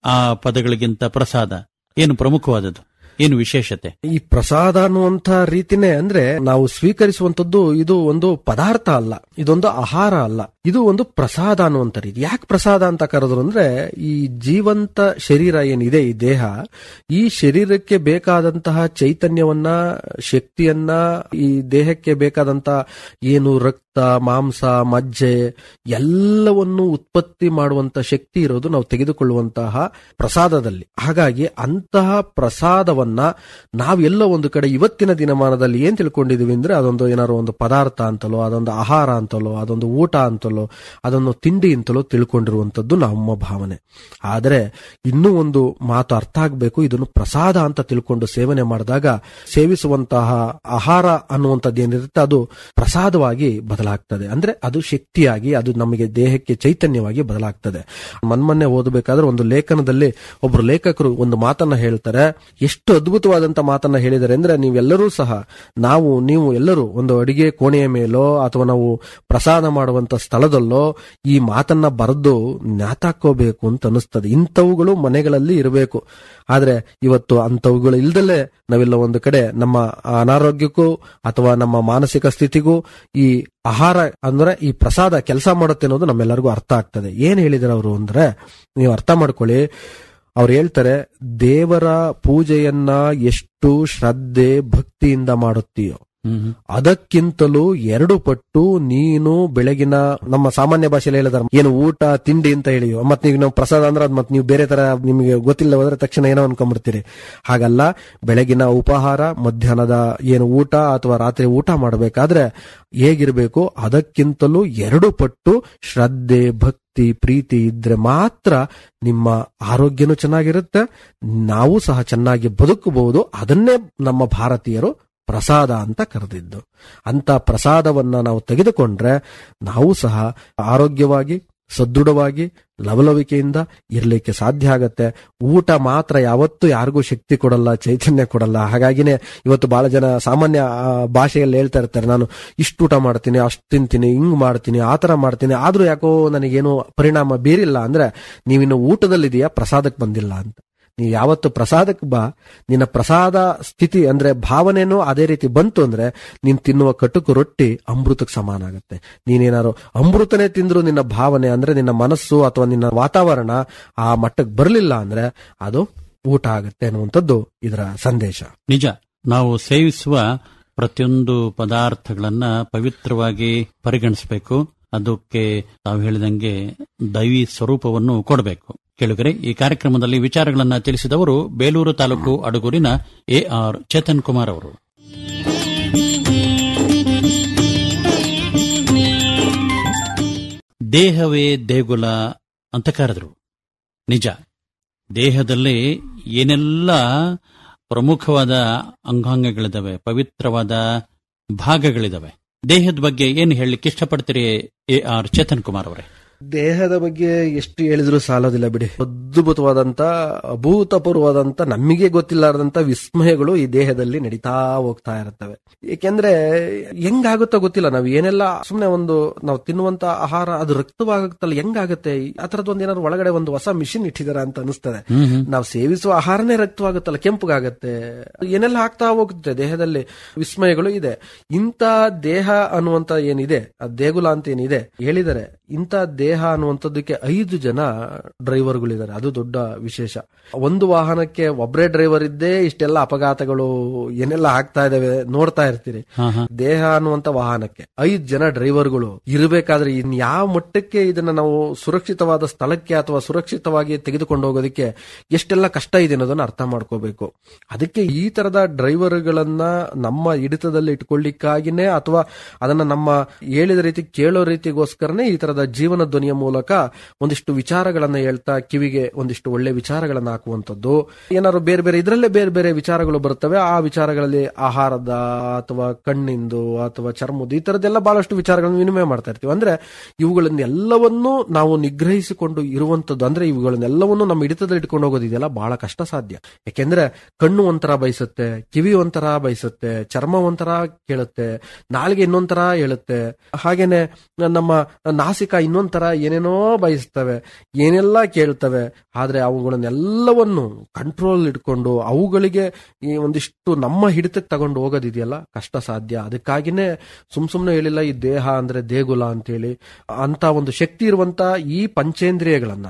ಆ ಪದಗಳಿಗಿಂತ ಪ್ರಸಾದ ಏನು ಪ್ರಮುಖವಾದದ್ದು, ಏನು ವಿಶೇಷತೆ? ಈ ಪ್ರಸಾದ ಅನ್ನುವಂತ ರೀತಿನೇ ಅಂದ್ರೆ ನಾವು ಸ್ವೀಕರಿಸುವಂತದ್ದು ಇದು ಒಂದು ಪದಾರ್ಥ ಅಲ್ಲ, ಇದೊಂದು ಆಹಾರ ಅಲ್ಲ. ಇದು ಒಂದು ಪ್ರಸಾದ ಅನ್ನುವಂತ ರೀತಿ. ಯಾಕೆ ಪ್ರಸಾದ ಅಂತ ಕರೆದ್ರು ಅಂದ್ರೆ, ಈ ಜೀವಂತ ಶರೀರ ಏನಿದೆ, ಈ ದೇಹ, ಈ ಶರೀರಕ್ಕೆ ಬೇಕಾದಂತಹ ಚೈತನ್ಯವನ್ನ, ಶಕ್ತಿಯನ್ನ, ಈ ದೇಹಕ್ಕೆ ಬೇಕಾದಂತಹ ಏನು ರಕ್ತ, ಮಾಂಸ, ಮಜ್ಜೆ ಎಲ್ಲವನ್ನು ಉತ್ಪತ್ತಿ ಮಾಡುವಂತ ಶಕ್ತಿ ಇರೋದು ನಾವು ತೆಗೆದುಕೊಳ್ಳುವಂತಹ ಪ್ರಸಾದದಲ್ಲಿ. ಹಾಗಾಗಿ ಅಂತಹ ಪ್ರಸಾದವನ್ನ ನಾವೆಲ್ಲ ಒಂದು ಕಡೆ ಇವತ್ತಿನ ದಿನಮಾನದಲ್ಲಿ ಏನ್ ತಿಳ್ಕೊಂಡಿದೀವಿ ಅಂದ್ರೆ, ಅದೊಂದು ಏನಾದ್ರು ಒಂದು ಪದಾರ್ಥ ಅಂತಲೋ, ಅದೊಂದು ಆಹಾರ ಅಂತಲೋ, ಅದೊಂದು ಊಟ ಅಂತಲೋ, ಅದನ್ನು ತಿಂಡಿ ಅಂತಲೋ ತಿಳ್ಕೊಂಡಿರುವಂತದ್ದು ನಮ್ಮ ಭಾವನೆ. ಆದರೆ ಇನ್ನೂ ಒಂದು ಮಾತು ಅರ್ಥ ಆಗ್ಬೇಕು. ಇದನ್ನು ಪ್ರಸಾದ ಅಂತ ತಿಳ್ಕೊಂಡು ಸೇವನೆ ಮಾಡಿದಾಗ ಸೇವಿಸುವಂತಹ ಆಹಾರ ಅನ್ನುವಂಥದ್ದು ಏನಿರುತ್ತೆ ಅದು ಪ್ರಸಾದವಾಗಿ ಬದಲಾಗ್ತದೆ. ಅಂದ್ರೆ ಅದು ಶಕ್ತಿಯಾಗಿ, ಅದು ನಮಗೆ ದೇಹಕ್ಕೆ ಚೈತನ್ಯವಾಗಿ ಬದಲಾಗ್ತದೆ. ಮೊನ್ನೆ ಓದಬೇಕಾದ್ರೆ ಒಂದು ಲೇಖನದಲ್ಲಿ ಒಬ್ರು ಲೇಖಕರು ಒಂದು ಮಾತನ್ನ ಹೇಳ್ತಾರೆ. ಎಷ್ಟು ಅದ್ಭುತವಾದಂತ ಮಾತನ್ನ ಹೇಳಿದ್ದಾರೆ ಅಂದ್ರೆ, ನೀವೆಲ್ಲರೂ ಸಹ, ನೀವು ಎಲ್ಲರೂ ಒಂದು ಅಡಿಗೆ ಕೋಣೆಯ ಮೇಲೋ ಅಥವಾ ನಾವು ಪ್ರಸಾದ ಮಾಡುವಂತ ಸ್ಥಳದಲ್ಲೋ ಈ ಮಾತನ್ನ ಬರೆದು ಜ್ಞಾತಾಕೋಬೇಕು ಅಂತ ಅನಿಸ್ತದೆ. ಇಂಥವುಗಳು ಮನೆಗಳಲ್ಲಿ ಇರಬೇಕು. ಆದ್ರೆ ಇವತ್ತು ಅಂಥವುಗಳು ಇಲ್ದಲೇ ನಾವೆಲ್ಲ ಒಂದು ಕಡೆ ನಮ್ಮ ಅನಾರೋಗ್ಯಕ್ಕೂ ಅಥವಾ ನಮ್ಮ ಮಾನಸಿಕ ಸ್ಥಿತಿಗೂ ಈ ಆಹಾರ ಅಂದ್ರೆ ಈ ಪ್ರಸಾದ ಕೆಲಸ ಮಾಡುತ್ತೆ ಅನ್ನೋದು ನಮ್ಮೆಲ್ಲರಿಗೂ ಅರ್ಥ ಆಗ್ತದೆ. ಏನ್ ಹೇಳಿದಾರೆ ಅವರು ಅಂದ್ರೆ, ನೀವು ಅರ್ಥ ಮಾಡ್ಕೊಳ್ಳಿ. ಅವ್ರು ಹೇಳ್ತಾರೆ, ದೇವರ ಪೂಜೆಯನ್ನ ಎಷ್ಟು ಶ್ರದ್ಧೆ ಭಕ್ತಿಯಿಂದ ಮಾಡುತ್ತೀಯೋ ಅದಕ್ಕಿಂತಲೂ 2 ಪಟ್ಟು ನೀನು ಬೆಳಗಿನ, ನಮ್ಮ ಸಾಮಾನ್ಯ ಭಾಷೆಯಲ್ಲಿ ಹೇಳಿದಾರೆ ಏನು ಊಟ ತಿಂಡಿ ಅಂತ ಹೇಳಿಯೋ, ಮತ್ ನೀವು ಪ್ರಸಾದ ಅಂದ್ರೆ ಅದ್ ಮತ್ ನೀವು ಬೇರೆ ತರ ನಿಮಗೆ ಗೊತ್ತಿಲ್ಲ ಹೋದ್ರೆ ತಕ್ಷಣ ಏನೋ ಅನ್ಕೊಂಡ್ಬಿಡ್ತೀರಿ. ಹಾಗಲ್ಲ, ಬೆಳಗಿನ ಉಪಹಾರ, ಮಧ್ಯಾಹ್ನದ ಏನು ಊಟ ಅಥವಾ ರಾತ್ರಿ ಊಟ ಮಾಡಬೇಕಾದ್ರೆ ಹೇಗಿರ್ಬೇಕು, ಅದಕ್ಕಿಂತಲೂ 2 ಪಟ್ಟು ಶ್ರದ್ಧೆ ಭಕ್ತಿ ಪ್ರೀತಿ ಇದ್ರೆ ಮಾತ್ರ ನಿಮ್ಮ ಆರೋಗ್ಯನೂ ಚೆನ್ನಾಗಿರುತ್ತೆ, ನಾವು ಸಹ ಚೆನ್ನಾಗಿ ಬದುಕಬಹುದು. ಅದನ್ನೇ ನಮ್ಮ ಭಾರತೀಯರು ಪ್ರಸಾದ ಅಂತ ಕರೆದಿದ್ದು. ಅಂತ ಪ್ರಸಾದವನ್ನ ನಾವು ತೆಗೆದುಕೊಂಡ್ರೆ ನಾವು ಸಹ ಆರೋಗ್ಯವಾಗಿ, ಸದೃಢವಾಗಿ, ಲವಲವಿಕೆಯಿಂದ ಇರಲಿಕ್ಕೆ ಸಾಧ್ಯ ಆಗತ್ತೆ. ಊಟ ಮಾತ್ರ ಯಾವತ್ತೂ ಯಾರಿಗೂ ಶಕ್ತಿ ಕೊಡಲ್ಲ, ಚೈತನ್ಯ ಕೊಡಲ್ಲ. ಹಾಗಾಗಿನೇ ಇವತ್ತು ಬಹಳ ಜನ ಸಾಮಾನ್ಯ ಭಾಷೆಯಲ್ಲಿ ಹೇಳ್ತಾ ಇರ್ತಾರೆ, ನಾನು ಇಷ್ಟು ಊಟ ಮಾಡ್ತೀನಿ, ಅಷ್ಟು ತಿಂತೀನಿ, ಹಿಂಗ್ ಮಾಡ್ತೀನಿ, ಆತರ ಮಾಡ್ತೀನಿ, ಆದ್ರೂ ಯಾಕೋ ನನಗೇನು ಪರಿಣಾಮ ಬೀರಿಲ್ಲ. ಅಂದ್ರೆ ನೀವಿನ್ನು ಊಟದಲ್ಲಿದೆಯಾ, ಪ್ರಸಾದಕ್ಕೆ ಬಂದಿಲ್ಲ ಅಂತ. ನೀವು ಯಾವತ್ತು ಪ್ರಸಾದಕ್ಕೆ ಬಾ, ನಿನ್ನ ಪ್ರಸಾದ ಸ್ಥಿತಿ ಅಂದ್ರೆ ಭಾವನೆನೂ ಅದೇ ರೀತಿ ಬಂತು ಅಂದ್ರೆ ನೀನ್ ತಿನ್ನುವ ಕಟುಕು ರೊಟ್ಟಿ ಅಮೃತಕ್ಕೆ ಸಮಾನ ಆಗುತ್ತೆ. ನೀನೇನಾದ್ರು ಅಮೃತನೇ ತಿಂದ್ರು ನಿನ್ನ ಭಾವನೆ ಅಂದ್ರೆ ನಿನ್ನ ಮನಸ್ಸು ಅಥವಾ ನಿನ್ನ ವಾತಾವರಣ ಆ ಮಟ್ಟಕ್ಕೆ ಬರಲಿಲ್ಲ ಅಂದ್ರೆ ಅದು ಊಟ ಆಗುತ್ತೆ ಅನ್ನುವಂಥದ್ದು ಇದರ ಸಂದೇಶ. ನಿಜ. ನಾವು ಸೇವಿಸುವ ಪ್ರತಿಯೊಂದು ಪದಾರ್ಥಗಳನ್ನ ಪವಿತ್ರವಾಗಿ ಪರಿಗಣಿಸಬೇಕು. ಅದಕ್ಕೆ ತಾವು ಹೇಳಿದಂಗೆ ದೈವಿ ಸ್ವರೂಪವನ್ನು ಕೊಡಬೇಕು. ಕೇಳುಗರೆ, ಈ ಕಾರ್ಯಕ್ರಮದಲ್ಲಿ ವಿಚಾರಗಳನ್ನು ತಿಳಿಸಿದವರು ಬೇಲೂರು ತಾಲೂಕು ಅಡಗೂರಿನ AR ಚೇತನ್ ಕುಮಾರ್ ಅವರು. ದೇಹವೇ ದೇಗುಲ ಅಂತ ಕರೆದ್ರು. ನಿಜ, ದೇಹದಲ್ಲಿ ಏನೆಲ್ಲ ಪ್ರಮುಖವಾದ ಅಂಗಾಂಗಗಳಿದಾವೆ, ಪವಿತ್ರವಾದ ಭಾಗಗಳಿದಾವೆ. ದೇಹದ ಬಗ್ಗೆ ಏನು ಹೇಳಲಿಕ್ಕೆ ಇಷ್ಟಪಡ್ತೀರಿ AR ಚೇತನ್ ಕುಮಾರ್ ಅವರೇ? ದೇಹದ ಬಗ್ಗೆ ಎಷ್ಟು ಹೇಳಿದ್ರು ಸಾಲೋದಿಲ್ಲ ಬಿಡಿ. ಅದ್ಭುತವಾದಂತ, ಅಭೂತಪೂರ್ವವಾದಂತ, ನಮಗೆ ಗೊತ್ತಿಲ್ಲಾರದಂತ ವಿಸ್ಮಯಗಳು ಈ ದೇಹದಲ್ಲಿ ನಡೀತಾ ಹೋಗ್ತಾ ಇರ್ತವೆ. ಏಕೆಂದ್ರೆ ಹೆಂಗಾಗುತ್ತೋ ಗೊತ್ತಿಲ್ಲ. ನಾವು ಏನೆಲ್ಲ ಸುಮ್ನೆ ಒಂದು ನಾವು ತಿನ್ನುವಂತ ಆಹಾರ ಅದು ರಕ್ತವಾಗುತ್ತಲ್ಲ, ಹೆಂಗಾಗುತ್ತೆ ಆ ತರದ್ ಏನಾದ್ರು ಒಳಗಡೆ ಒಂದು ಹೊಸ ಮಿಷಿನ್ ಇಟ್ಟಿದಾರ ಅಂತ ಅನಿಸ್ತದೆ. ನಾವು ಸೇವಿಸುವ ಆಹಾರನೇ ರಕ್ತವಾಗುತ್ತಲ್ಲ, ಕೆಂಪುಗಾಗತ್ತೆ, ಏನೆಲ್ಲ ಆಗ್ತಾ ಹೋಗುತ್ತೆ ದೇಹದಲ್ಲಿ. ವಿಸ್ಮಯಗಳು ಇದೆ. ಇಂಥ ದೇಹ ಅನ್ನುವಂತ ಏನಿದೆ, ಆ ದೇಗುಲ ಅಂತ ಏನಿದೆ ಹೇಳಿದರೆ, ಇಂಥ ದೇಹ ಅನ್ನುವಂಥದ್ದಕ್ಕೆ 5 ಜನ ಡ್ರೈವರ್ಗಳಿದ್ದಾರೆ. ಅದು ದೊಡ್ಡ ವಿಶೇಷ. ಒಂದು ವಾಹನಕ್ಕೆ ಒಬ್ಬರೇ ಡ್ರೈವರ್ ಇದ್ದೇ ಇಷ್ಟೆಲ್ಲ ಅಪಘಾತಗಳು ಏನೆಲ್ಲ ಆಗ್ತಾ ಇದಾವೆ ನೋಡ್ತಾ ಇರ್ತೀರಿ. ದೇಹ ಅನ್ನುವಂತ ವಾಹನಕ್ಕೆ 5 ಜನ ಡ್ರೈವರ್ಗಳು ಇರಬೇಕಾದ್ರೆ ಇನ್ ಯಾವ ಮಟ್ಟಕ್ಕೆ ಇದನ್ನ ನಾವು ಸುರಕ್ಷಿತವಾದ ಸ್ಥಳಕ್ಕೆ ಅಥವಾ ಸುರಕ್ಷಿತವಾಗಿ ತೆಗೆದುಕೊಂಡು ಹೋಗೋದಕ್ಕೆ ಎಷ್ಟೆಲ್ಲ ಕಷ್ಟ ಇದೆ ಅನ್ನೋದನ್ನ ಅರ್ಥ ಮಾಡ್ಕೋಬೇಕು. ಅದಕ್ಕೆ ಈ ತರದ ಡ್ರೈವರ್ಗಳನ್ನ ನಮ್ಮ ಹಿಡಿತದಲ್ಲಿ ಇಟ್ಕೊಳ್ಳಿಕ್ಕಾಗಿನೇ ಅಥವಾ ಅದನ್ನ ನಮ್ಮ ಹೇಳಿದ ರೀತಿ ಕೇಳೋ ರೀತಿಗೋಸ್ಕರನೇ ಈ ತರದ ಜೀವನ ಧ್ವನಿಯ ಮೂಲಕ ಒಂದಿಷ್ಟು ವಿಚಾರಗಳನ್ನ ಹೇಳ್ತಾ ಕಿವಿಗೆ ಒಂದಿಷ್ಟು ಒಳ್ಳೆ ವಿಚಾರಗಳನ್ನ ಹಾಕುವಂಥದ್ದು. ಏನಾದ್ರು ಬೇರೆ ಬೇರೆ ಇದರಲ್ಲೇ ಬೇರೆ ಬೇರೆ ವಿಚಾರಗಳು ಬರ್ತವೆ. ಆ ವಿಚಾರಗಳಲ್ಲಿ ಆಹಾರದ ಅಥವಾ ಕಣ್ಣಿಂದು ಅಥವಾ ಚರ್ಮದ್ದು ಈ ತರದ್ದೆಲ್ಲ ಬಹಳಷ್ಟು ವಿಚಾರಗಳನ್ನು ವಿನಿಮಯ ಮಾಡ್ತಾ ಇರ್ತೀವಿ. ಅಂದ್ರೆ ಇವುಗಳನ್ನೆಲ್ಲವನ್ನೂ ನಾವು ನಿಗ್ರಹಿಸಿಕೊಂಡು ಇರುವಂತದ್ದು, ಅಂದ್ರೆ ಇವುಗಳನ್ನೆಲ್ಲವನ್ನೂ ನಮ್ಮ ಹಿಡಿತದಲ್ಲಿ ಇಟ್ಕೊಂಡು ಹೋಗೋದಿದೆಯಲ್ಲ ಬಹಳ ಕಷ್ಟ ಸಾಧ್ಯ. ಯಾಕೆಂದ್ರೆ ಕಣ್ಣು ಒಂಥರ ಬಯಸುತ್ತೆ, ಕಿವಿ ಒಂಥರ ಬಯಸುತ್ತೆ, ಚರ್ಮ ಒಂಥರ ಕೇಳುತ್ತೆ, ನಾಲಿಗೆ ಇನ್ನೊಂಥರ ಹೇಳುತ್ತೆ, ಹಾಗೇನೆ ನಮ್ಮ ನಾಸಿಕ ಇನ್ನೊಂಥರ ಏನೇನೋ ಬಯಸ್ತವೆ, ಏನೆಲ್ಲ ಕೇಳ್ತವೆ. ಆದ್ರೆ ಅವುಗಳನ್ನೆಲ್ಲವನ್ನು ಕಂಟ್ರೋಲ್ ಇಟ್ಕೊಂಡು ಅವುಗಳಿಗೆ ಈ ಒಂದಿಷ್ಟು ನಮ್ಮ ಹಿಡಿತಕ್ಕೆ ತಗೊಂಡು ಹೋಗೋದಿದೆಯಲ್ಲ, ಕಷ್ಟ ಸಾಧ್ಯ. ಅದಕ್ಕಾಗಿನೇ ಸುಮ್ನೆ ಹೇಳಿಲ್ಲ ಈ ದೇಹ ಅಂದ್ರೆ ದೇಗುಲ ಅಂತೇಳಿ. ಅಂತ ಒಂದು ಶಕ್ತಿ ಇರುವಂತ ಈ ಪಂಚೇಂದ್ರಿಯಗಳನ್ನ,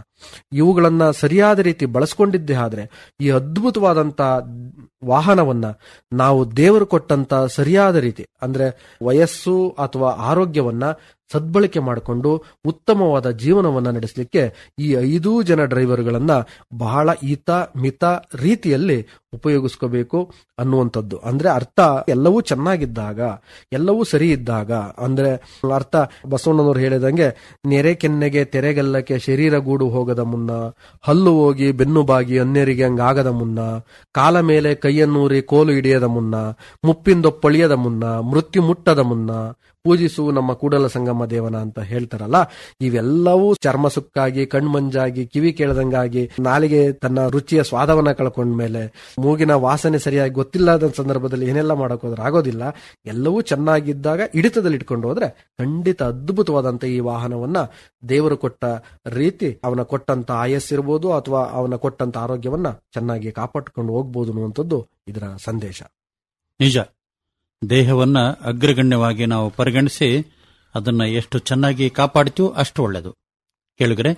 ಇವುಗಳನ್ನ ಸರಿಯಾದ ರೀತಿ ಬಳಸ್ಕೊಂಡಿದ್ದೇ ಆದ್ರೆ ಈ ಅದ್ಭುತವಾದಂತ ವಾಹನವನ್ನ ನಾವು ದೇವರು ಕೊಟ್ಟಂತ ಸರಿಯಾದ ರೀತಿ ಅಂದ್ರೆ ವಯಸ್ಸು ಅಥವಾ ಆರೋಗ್ಯವನ್ನ ಸದ್ಬಳಕೆ ಮಾಡಿಕೊಂಡು ಉತ್ತಮವಾದ ಜೀವನವನ್ನ ನಡೆಸಲಿಕ್ಕೆ ಈ 5 ಜನ ಡ್ರೈವರ್ಗಳನ್ನ ಬಹಳ ಮಿತ ರೀತಿಯಲ್ಲಿ ಉಪಯೋಗಿಸ್ಕೋಬೇಕು ಅನ್ನುವಂಥದ್ದು. ಅಂದ್ರೆ ಅರ್ಥ ಎಲ್ಲವೂ ಚೆನ್ನಾಗಿದ್ದಾಗ, ಎಲ್ಲವೂ ಸರಿ ಇದ್ದಾಗ, ಅಂದ್ರೆ ಅರ್ಥ ಬಸವಣ್ಣನವರು ಹೇಳಿದಂಗೆ ನೆರೆ ಕೆನ್ನೆಗೆ ತೆರೆಗಲ್ಲಕ್ಕೆ ಶರೀರ ಗೂಡು ಹೋಗದ ಮುನ್ನ, ಹಲ್ಲು ಹೋಗಿ ಬೆನ್ನು ಬಾಗಿ ಅನ್ಯರಿಗೆ ಹಂಗಾಗದ ಮುನ್ನ, ಕಾಲ ಮೇಲೆ ಕೈಯನ್ನೂರಿ ಕೋಲು ಹಿಡಿಯದ ಮುನ್ನ, ಮುಪ್ಪಿಂದೊಪ್ಪಳಿಯದ ಮುನ್ನ, ಮೃತ್ಯು ಮುಟ್ಟದ ಮುನ್ನ ಪೂಜಿಸು ನಮ್ಮ ಕೂಡಲ ಸಂಗಮ ದೇವನ ಅಂತ ಹೇಳ್ತಾರಲ್ಲ. ಇವೆಲ್ಲವೂ ಚರ್ಮ ಸುಕ್ಕಾಗಿ, ಕಣ್ಮಂಜಾಗಿ, ಕಿವಿ ಕೇಳದಂಗಾಗಿ, ನಾಲಿಗೆ ತನ್ನ ರುಚಿಯ ಸ್ವಾದವನ್ನ ಕಳ್ಕೊಂಡ್ಮೇಲೆ, ಮೂಗಿನ ವಾಸನೆ ಸರಿಯಾಗಿ ಗೊತ್ತಿಲ್ಲದ ಸಂದರ್ಭದಲ್ಲಿ ಏನೆಲ್ಲ ಮಾಡಕ್ ಹೋದ್ರೆ ಆಗೋದಿಲ್ಲ. ಎಲ್ಲವೂ ಚೆನ್ನಾಗಿದ್ದಾಗ ಹಿಡಿತದಲ್ಲಿ ಇಟ್ಕೊಂಡು ಹೋದ್ರೆ ಖಂಡಿತ ಅದ್ಭುತವಾದಂತ ಈ ವಾಹನವನ್ನ ದೇವರು ಕೊಟ್ಟ ರೀತಿ, ಅವನ ಕೊಟ್ಟಂತ ಆಯಸ್ಸಿರ್ಬೋದು ಅಥವಾ ಅವನ ಕೊಟ್ಟಂತ ಆರೋಗ್ಯವನ್ನ ಚೆನ್ನಾಗಿ ಕಾಪಾಡಿಕೊಂಡು ಹೋಗ್ಬೋದು ಅನ್ನುವಂಥದ್ದು ಇದರ ಸಂದೇಶ. ನಿಜ, ದೇಹವನ್ನ ಅಗ್ರಗಣ್ಯವಾಗಿ ನಾವು ಪರಿಗಣಿಸಿ ಅದನ್ನ ಎಷ್ಟು ಚೆನ್ನಾಗಿ ಕಾಪಾಡ್ತೀವೋ ಅಷ್ಟು ಒಳ್ಳೆಯದು. ಕೇಳುಗರೆ,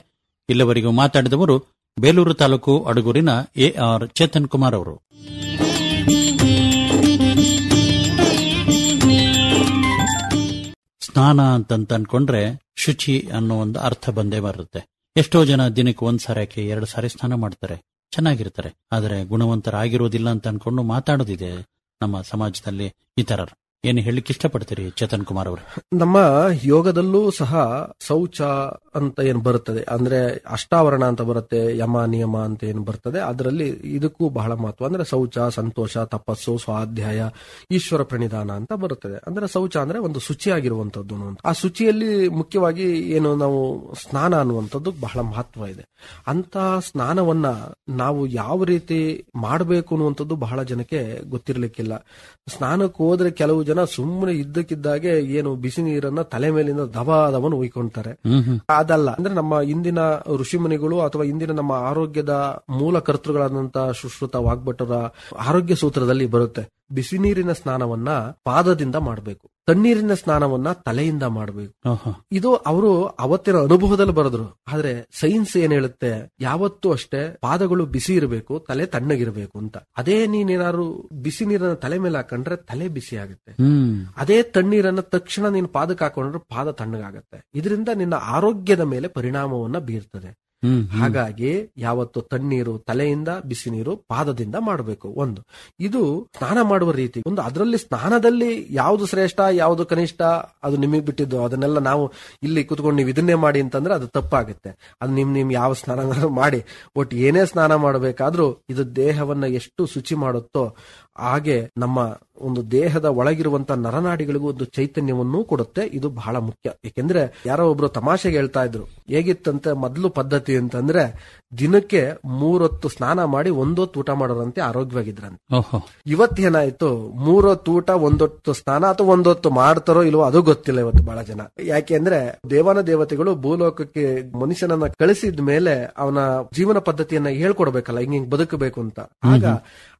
ಇಲ್ಲಿವರೆಗೂ ಮಾತಾಡಿದವರು ಬೇಲೂರು ತಾಲೂಕು ಅಡಗೂರಿನ AR ಚೇತನ್ ಕುಮಾರ್ ಅವರು. ಸ್ನಾನ ಅಂತ ಅನ್ಕೊಂಡ್ರೆ ಶುಚಿ ಅನ್ನೋ ಒಂದು ಅರ್ಥ ಬಂದೇ ಬರುತ್ತೆ. ಎಷ್ಟೋ ಜನ ದಿನಕ್ಕೆ 1 ಸಾರಿ 2 ಸಾರಿ ಸ್ನಾನ ಮಾಡ್ತಾರೆ, ಚೆನ್ನಾಗಿರ್ತಾರೆ. ಆದರೆ ಗುಣವಂತರಾಗಿರೋದಿಲ್ಲ ಅಂತ ಅನ್ಕೊಂಡು ಮಾತಾಡೋದಿದೆ ನಮ್ಮ ಸಮಾಜದಲ್ಲಿ. ಈ ತರ ಏನು ಹೇಳಲಿಕ್ಕೆ ಇಷ್ಟಪಡ್ತೀರಿ ಚೇತನ್ ಕುಮಾರ್ ಅವರು? ನಮ್ಮ ಯೋಗದಲ್ಲೂ ಸಹ ಶೌಚ ಅಂತ ಏನು ಬರುತ್ತದೆ, ಅಂದ್ರೆ ಅಷ್ಟಾವರಣ ಅಂತ ಬರುತ್ತೆ, ಯಮ ನಿಯಮ ಅಂತ ಏನು ಬರ್ತದೆ, ಅದರಲ್ಲಿ ಇದಕ್ಕೂ ಬಹಳ ಮಹತ್ವ. ಅಂದ್ರೆ ಶೌಚ, ಸಂತೋಷ, ತಪಸ್ಸು, ಸ್ವಾಧ್ಯಾಯ, ಈಶ್ವರ ಪ್ರಣಿಧಾನ ಅಂತ ಬರುತ್ತದೆ. ಅಂದ್ರೆ ಶೌಚ ಅಂದ್ರೆ ಒಂದು ಶುಚಿಯಾಗಿರುವಂತದ್ದು. ಆ ಶುಚಿಯಲ್ಲಿ ಮುಖ್ಯವಾಗಿ ಏನು ನಾವು ಸ್ನಾನ ಅನ್ನುವಂಥದ್ದು ಬಹಳ ಮಹತ್ವ ಇದೆ. ಅಂತ ಸ್ನಾನವನ್ನ ನಾವು ಯಾವ ರೀತಿ ಮಾಡಬೇಕು ಅನ್ನುವಂಥದ್ದು ಬಹಳ ಜನಕ್ಕೆ ಗೊತ್ತಿರ್ಲಿಕ್ಕಿಲ್ಲ. ಸ್ನಾನಕ್ಕೆ ಹೋದ್ರೆ ಕೆಲವು ಜನ ಸುಮ್ಮನೆ ಇದ್ದಕ್ಕಿದ್ದಾಗೆ ಏನು ಬಿಸಿ ನೀರನ್ನ ತಲೆ ಮೇಲಿಂದ ದಬಾದವನು ಉಯ್ಕೊಳ್ತಾರೆ. ಅದಲ್ಲ. ಅಂದ್ರೆ ನಮ್ಮ ಇಂದಿನ ಋಷಿಮುನಿಗಳು ಅಥವಾ ಇಂದಿನ ನಮ್ಮ ಆರೋಗ್ಯದ ಮೂಲ ಕರ್ತೃಗಳಾದಂತಹ ಸುಶ್ರುತ ವಾಗ್ಭಟರ ಆರೋಗ್ಯ ಸೂತ್ರದಲ್ಲಿ ಬರುತ್ತೆ, ಬಿಸಿ ನೀರಿನ ಸ್ನಾನವನ್ನ ಪಾದದಿಂದ ಮಾಡಬೇಕು, ತಣ್ಣೀರಿನ ಸ್ನಾನವನ್ನ ತಲೆಯಿಂದ ಮಾಡಬೇಕು. ಇದು ಅವರು ಅವತ್ತಿನ ಅನುಭವದಲ್ಲಿ ಬರೆದ್ರು. ಆದ್ರೆ ಸೈನ್ಸ್ ಏನ್ ಹೇಳುತ್ತೆ, ಯಾವತ್ತೂ ಅಷ್ಟೇ ಪಾದಗಳು ಬಿಸಿ ಇರಬೇಕು, ತಲೆ ತಣ್ಣಗಿರ್ಬೇಕು ಅಂತ. ಅದೇ ನೀನೇನಾದ್ರು ಬಿಸಿ ನೀರನ್ನ ತಲೆ ಮೇಲೆ ಹಾಕೊಂಡ್ರೆ ತಲೆ ಬಿಸಿ ಆಗುತ್ತೆ. ಅದೇ ತಣ್ಣೀರನ್ನ ತಕ್ಷಣ ನೀನು ಪಾದಕ್ಕೆ ಹಾಕೊಂಡ್ರೆ ಪಾದ ತಣ್ಣಗಾಗತ್ತೆ. ಇದರಿಂದ ನಿನ್ನ ಆರೋಗ್ಯದ ಮೇಲೆ ಪರಿಣಾಮವನ್ನ ಬೀರ್ತದೆ. ಹಾಗಾಗಿ ಯಾವತ್ತು ತಣ್ಣೀರು ತಲೆಯಿಂದ, ಬಿಸಿ ನೀರು ಪಾದದಿಂದ ಮಾಡಬೇಕು. ಒಂದು ಇದು ಸ್ನಾನ ಮಾಡುವ ರೀತಿ. ಒಂದು ಅದರಲ್ಲಿ ಸ್ನಾನದಲ್ಲಿ ಯಾವುದು ಶ್ರೇಷ್ಠ ಯಾವುದು ಕನಿಷ್ಠ ಅದು ನಿಮಗೆ ಬಿಟ್ಟಿದ್ದು. ಅದನ್ನೆಲ್ಲ ನಾವು ಇಲ್ಲಿ ಕುತ್ಕೊಂಡು ನೀವು ಇದನ್ನೇ ಮಾಡಿ ಅಂತಂದ್ರೆ ಅದು ತಪ್ಪಾಗುತ್ತೆ. ಅದು ನಿಮ್ ಯಾವ ಸ್ನಾನ ಮಾಡಿ, ಒಟ್ಟು ಏನೇ ಸ್ನಾನ ಮಾಡಬೇಕಾದ್ರೂ ಇದು ದೇಹವನ್ನ ಎಷ್ಟು ಶುಚಿ ಮಾಡುತ್ತೋ ಹಾಗೆ ನಮ್ಮ ಒಂದು ದೇಹದ ಒಳಗಿರುವಂತ ನರನಾಡಿಗಳಿಗೂ ಒಂದು ಚೈತನ್ಯವನ್ನೂ ಕೊಡುತ್ತೆ. ಇದು ಬಹಳ ಮುಖ್ಯ. ಯಾಕೆಂದ್ರೆ ಯಾರೋ ಒಬ್ರು ತಮಾಷೆಗೆ ಹೇಳ್ತಾ ಇದ್ರು, ಹೇಗಿತ್ತಂತೆ ಮೊದಲು ಪದ್ಧತಿ ಅಂತಂದ್ರೆ ದಿನಕ್ಕೆ 3 ಹೊತ್ತು ಸ್ನಾನ ಮಾಡಿ 1 ಹೊತ್ತು ಊಟ ಮಾಡೋರಂತೆ ಆರೋಗ್ಯವಾಗಿದ್ರಂತೆ. ಇವತ್ತೇನಾಯ್ತು, 3 ಹೊತ್ತು ಊಟ 1 ಹೊತ್ತು ಸ್ನಾನ, ಅಥವಾ 1 ಹೊತ್ತು ಮಾಡ್ತಾರೋ ಇಲ್ವೋ ಅದು ಗೊತ್ತಿಲ್ಲ ಇವತ್ತು ಬಹಳ ಜನ. ಯಾಕೆಂದ್ರೆ ದೇವಾನ ದೇವತೆಗಳು ಭೂಲೋಕಕ್ಕೆ ಮನುಷ್ಯನನ್ನ ಕಳಿಸಿದ ಮೇಲೆ ಅವನ ಜೀವನ ಪದ್ಧತಿಯನ್ನ ಹೇಳ್ಕೊಡ್ಬೇಕಲ್ಲ, ಹಿಂಗ್ ಬದುಕಬೇಕು ಅಂತ. ಆಗ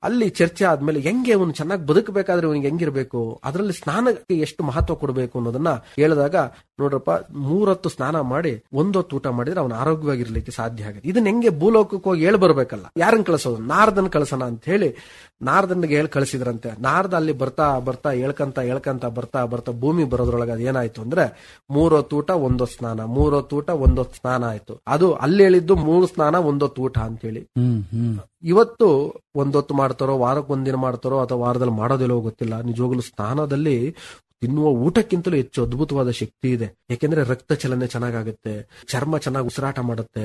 ಅಲ್ಲಿ ಚರ್ಚೆ ಆದ್ಮೇಲೆ ಹೆಂಗೆ ಅವನು ಚೆನ್ನಾಗಿ ಬದುಕಬೇಕಾದ್ರೆ ಅವನಿಗೆ ಹೆಂಗಿರ್ಬೇಕು, ಅದರಲ್ಲಿ ಸ್ನಾನಕ್ಕೆ ಎಷ್ಟು ಮಹತ್ವ ಕೊಡಬೇಕು ಅನ್ನೋದನ್ನ ಹೇಳಿದಾಗ, ನೋಡ್ರಪ್ಪ 3 ಹೊತ್ತು ಸ್ನಾನ ಮಾಡಿ 1 ಹೊತ್ತು ಊಟ ಮಾಡಿದ್ರೆ ಅವನ ಆರೋಗ್ಯವಾಗಿರ್ಲಿಕ್ಕೆ ಸಾಧ್ಯ ಆಗುತ್ತೆ. ಇದನ್ನ ಹೆಂಗೆ ಭೂಲೋಕಕ್ಕೆ ಹೋಗಿ ಹೇಳಿ ಬರ್ಬೇಕಲ್ಲ, ಯಾರನ್ನ ಕಳಿಸೋದು, ನಾರದನ್ ಕಳ್ಸೋಣ ಅಂತ ಹೇಳಿ ನಾರದನ್ಗೆ ಹೇಳಿ ಕಳಿಸಿದ್ರಂತೆ. ನಾರದ ಅಲ್ಲಿ ಬರ್ತಾ ಬರ್ತಾ ಹೇಳ್ಕಂತ ಬರ್ತಾ ಭೂಮಿ ಬರೋದ್ರೊಳಗೆ ಅದೇನಾಯ್ತು ಅಂದ್ರೆ 3 ಹೊತ್ತು ಊಟ 1 ಹೊತ್ತು ಸ್ನಾನ, 3 ಹೊತ್ತು ಊಟ 1 ಹೊತ್ತು ಸ್ನಾನ ಆಯ್ತು. ಅದು ಅಲ್ಲಿ ಹೇಳಿದ್ದು 3 ಸ್ನಾನ 1 ಹೊತ್ತು ಊಟ ಅಂತ ಹೇಳಿ. ಇವತ್ತು 1 ಹೊತ್ತು ಮಾಡ್ತಾರೋ, ವಾರಕ್ಕೆ 1 ದಿನ ಮಾಡ್ತಾರೋ ಅಥವಾ ವಾರದಲ್ಲಿ ಮಾಡೋದಿಲ್ಲೋ ಗೊತ್ತಿಲ್ಲ. ನಿಜವಾಗ್ಲೂ ಸ್ನಾನದಲ್ಲಿ ತಿನ್ನುವ ಊಟಕ್ಕಿಂತಲೂ ಹೆಚ್ಚು ಅದ್ಭುತವಾದ ಶಕ್ತಿ ಇದೆ. ಯಾಕೆಂದ್ರೆ ರಕ್ತ ಚಲನೆ ಚೆನ್ನಾಗುತ್ತೆ, ಚರ್ಮ ಚೆನ್ನಾಗಿ ಉಸಿರಾಟ ಮಾಡುತ್ತೆ,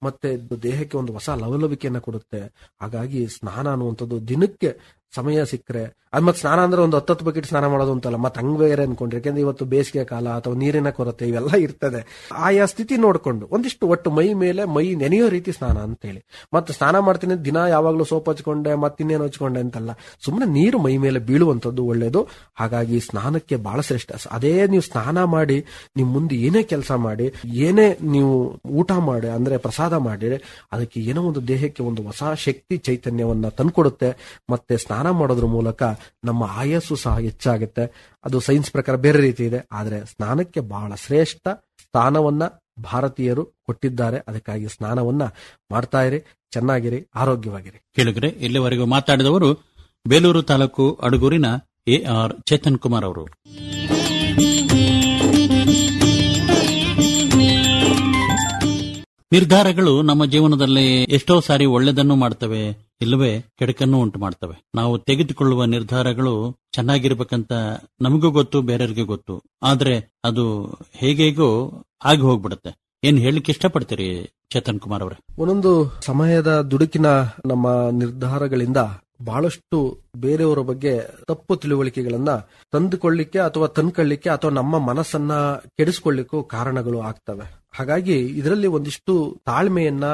ಮತ್ತೆ ದೇಹಕ್ಕೆ ಒಂದು ಹೊಸ ಲವಲವಿಕೆಯನ್ನ ಕೊಡುತ್ತೆ. ಹಾಗಾಗಿ ಸ್ನಾನ ಅನ್ನುವಂಥದ್ದು ದಿನಕ್ಕೆ ಸಮಯ ಸಿಕ್ಕರೆ ಅದ್ ಮತ್ತೆ ಸ್ನಾನ ಅಂದ್ರೆ ಒಂದು 10 ಬಕೆಟ್ ಸ್ನಾನ ಮಾಡೋದು ಅಂತಲ್ಲ, ಮತ್ತೆ ಹಂಗ್ ಬೇರೆ ಅನ್ಕೊಂಡ್ರಿ. ಯಾಕಂದ್ರೆ ಇವತ್ತು ಬೇಸಿಗೆ ಕಾಲ ಅಥವಾ ನೀರಿನ ಕೊರತೆ ಇವೆಲ್ಲ ಇರ್ತದೆ. ಆಯಾ ಸ್ಥಿತಿ ನೋಡ್ಕೊಂಡು ಒಂದಿಷ್ಟು ಒಟ್ಟು ಮೈ ಮೇಲೆ ಮೈ ನೆನೆಯೋ ರೀತಿ ಸ್ನಾನ ಅಂತ ಹೇಳಿ. ಮತ್ತೆ ಸ್ನಾನ ಮಾಡ್ತೀನಿ ದಿನ ಯಾವಾಗ್ಲೂ ಸೋಪ್ ಹಚ್ಕೊಂಡೆ ಮತ್ತಿನ್ನೇನು ಹಚ್ಕೊಂಡೆ ಅಂತಲ್ಲ, ಸುಮ್ಮನೆ ನೀರು ಮೈ ಮೇಲೆ ಬೀಳುವಂತದ್ದು ಒಳ್ಳೇದು. ಹಾಗಾಗಿ ಸ್ನಾನಕ್ಕೆ ಬಹಳ ಶ್ರೇಷ್ಠ. ಅದೇ ನೀವು ಸ್ನಾನ ಮಾಡಿ ನಿಮ್ ಮುಂದೆ ಏನೇ ಕೆಲಸ ಮಾಡಿ, ಏನೇ ನೀವು ಊಟ ಮಾಡಿ ಅಂದ್ರೆ ಪ್ರಸಾದ ಮಾಡಿ, ಅದಕ್ಕೆ ಏನೋ ಒಂದು ದೇಹಕ್ಕೆ ಒಂದು ಹೊಸ ಶಕ್ತಿ ಚೈತನ್ಯವನ್ನ ತಂದ್ಕೊಡುತ್ತೆ. ಮತ್ತೆ ಸ್ನಾನ ಮಾಡೋದ್ರ ಮೂಲಕ ನಮ್ಮ ಆಯಸ್ಸು ಸಹ ಹೆಚ್ಚಾಗುತ್ತೆ. ಅದು ಸೈನ್ಸ್ ಪ್ರಕಾರ ಬೇರೆ ರೀತಿ ಇದೆ, ಆದ್ರೆ ಸ್ನಾನಕ್ಕೆ ಬಹಳ ಶ್ರೇಷ್ಠ ಸ್ಥಾನವನ್ನ ಭಾರತೀಯರು ಕೊಟ್ಟಿದ್ದಾರೆ. ಅದಕ್ಕಾಗಿ ಸ್ನಾನವನ್ನ ಮಾಡ್ತಾ ಇರಿ, ಚೆನ್ನಾಗಿರಿ, ಆರೋಗ್ಯವಾಗಿರಿ. ಕೇಳಿದ್ರೆ ಇಲ್ಲಿವರೆಗೂ ಮಾತಾಡಿದವರು ಬೇಲೂರು ತಾಲೂಕು ಅಡಗೂರಿನ AR ಚೇತನ್ ಕುಮಾರ್ ಅವರು. ನಿರ್ಧಾರಗಳು ನಮ್ಮ ಜೀವನದಲ್ಲಿ ಎಷ್ಟೋ ಸಾರಿ ಒಳ್ಳೆದನ್ನು ಮಾಡ್ತವೆ, ಇಲ್ಲವೇ ಕೆಡಕನ್ನು ಉಂಟು ಮಾಡ್ತವೆ. ನಾವು ತೆಗೆದುಕೊಳ್ಳುವ ನಿರ್ಧಾರಗಳು ಚೆನ್ನಾಗಿರ್ಬೇಕಂತ ನಮಗೂ ಗೊತ್ತು, ಬೇರೆಯವ್ರಿಗೂ ಗೊತ್ತು. ಆದ್ರೆ ಅದು ಹೇಗೇಗೋ ಆಗಿ ಹೋಗ್ಬಿಡುತ್ತೆ. ಏನ್ ಹೇಳಿಕ್ಕೆ ಇಷ್ಟಪಡ್ತೀರಿ ಚೇತನ್ ಕುಮಾರ್ ಅವರೇ? ಒಂದೊಂದು ಸಮಯದ ದುಡುಕಿನ ನಮ್ಮ ನಿರ್ಧಾರಗಳಿಂದ ಬಹಳಷ್ಟು ಬೇರೆಯವರ ಬಗ್ಗೆ ತಪ್ಪು ತಿಳುವಳಿಕೆಗಳನ್ನ ತಂದುಕೊಳ್ಳಿಕ್ಕೆ ಅಥವಾ ತಂದ್ಕೊಳ್ಳಿಕ್ಕೆ ಅಥವಾ ನಮ್ಮ ಮನಸ್ಸನ್ನ ಕೆಡಿಸ್ಕೊಳ್ಳಿಕ್ಕೂ ಕಾರಣಗಳು ಆಗ್ತವೆ. ಹಾಗಾಗಿ ಇದರಲ್ಲಿ ಒಂದಿಷ್ಟು ತಾಳ್ಮೆಯನ್ನ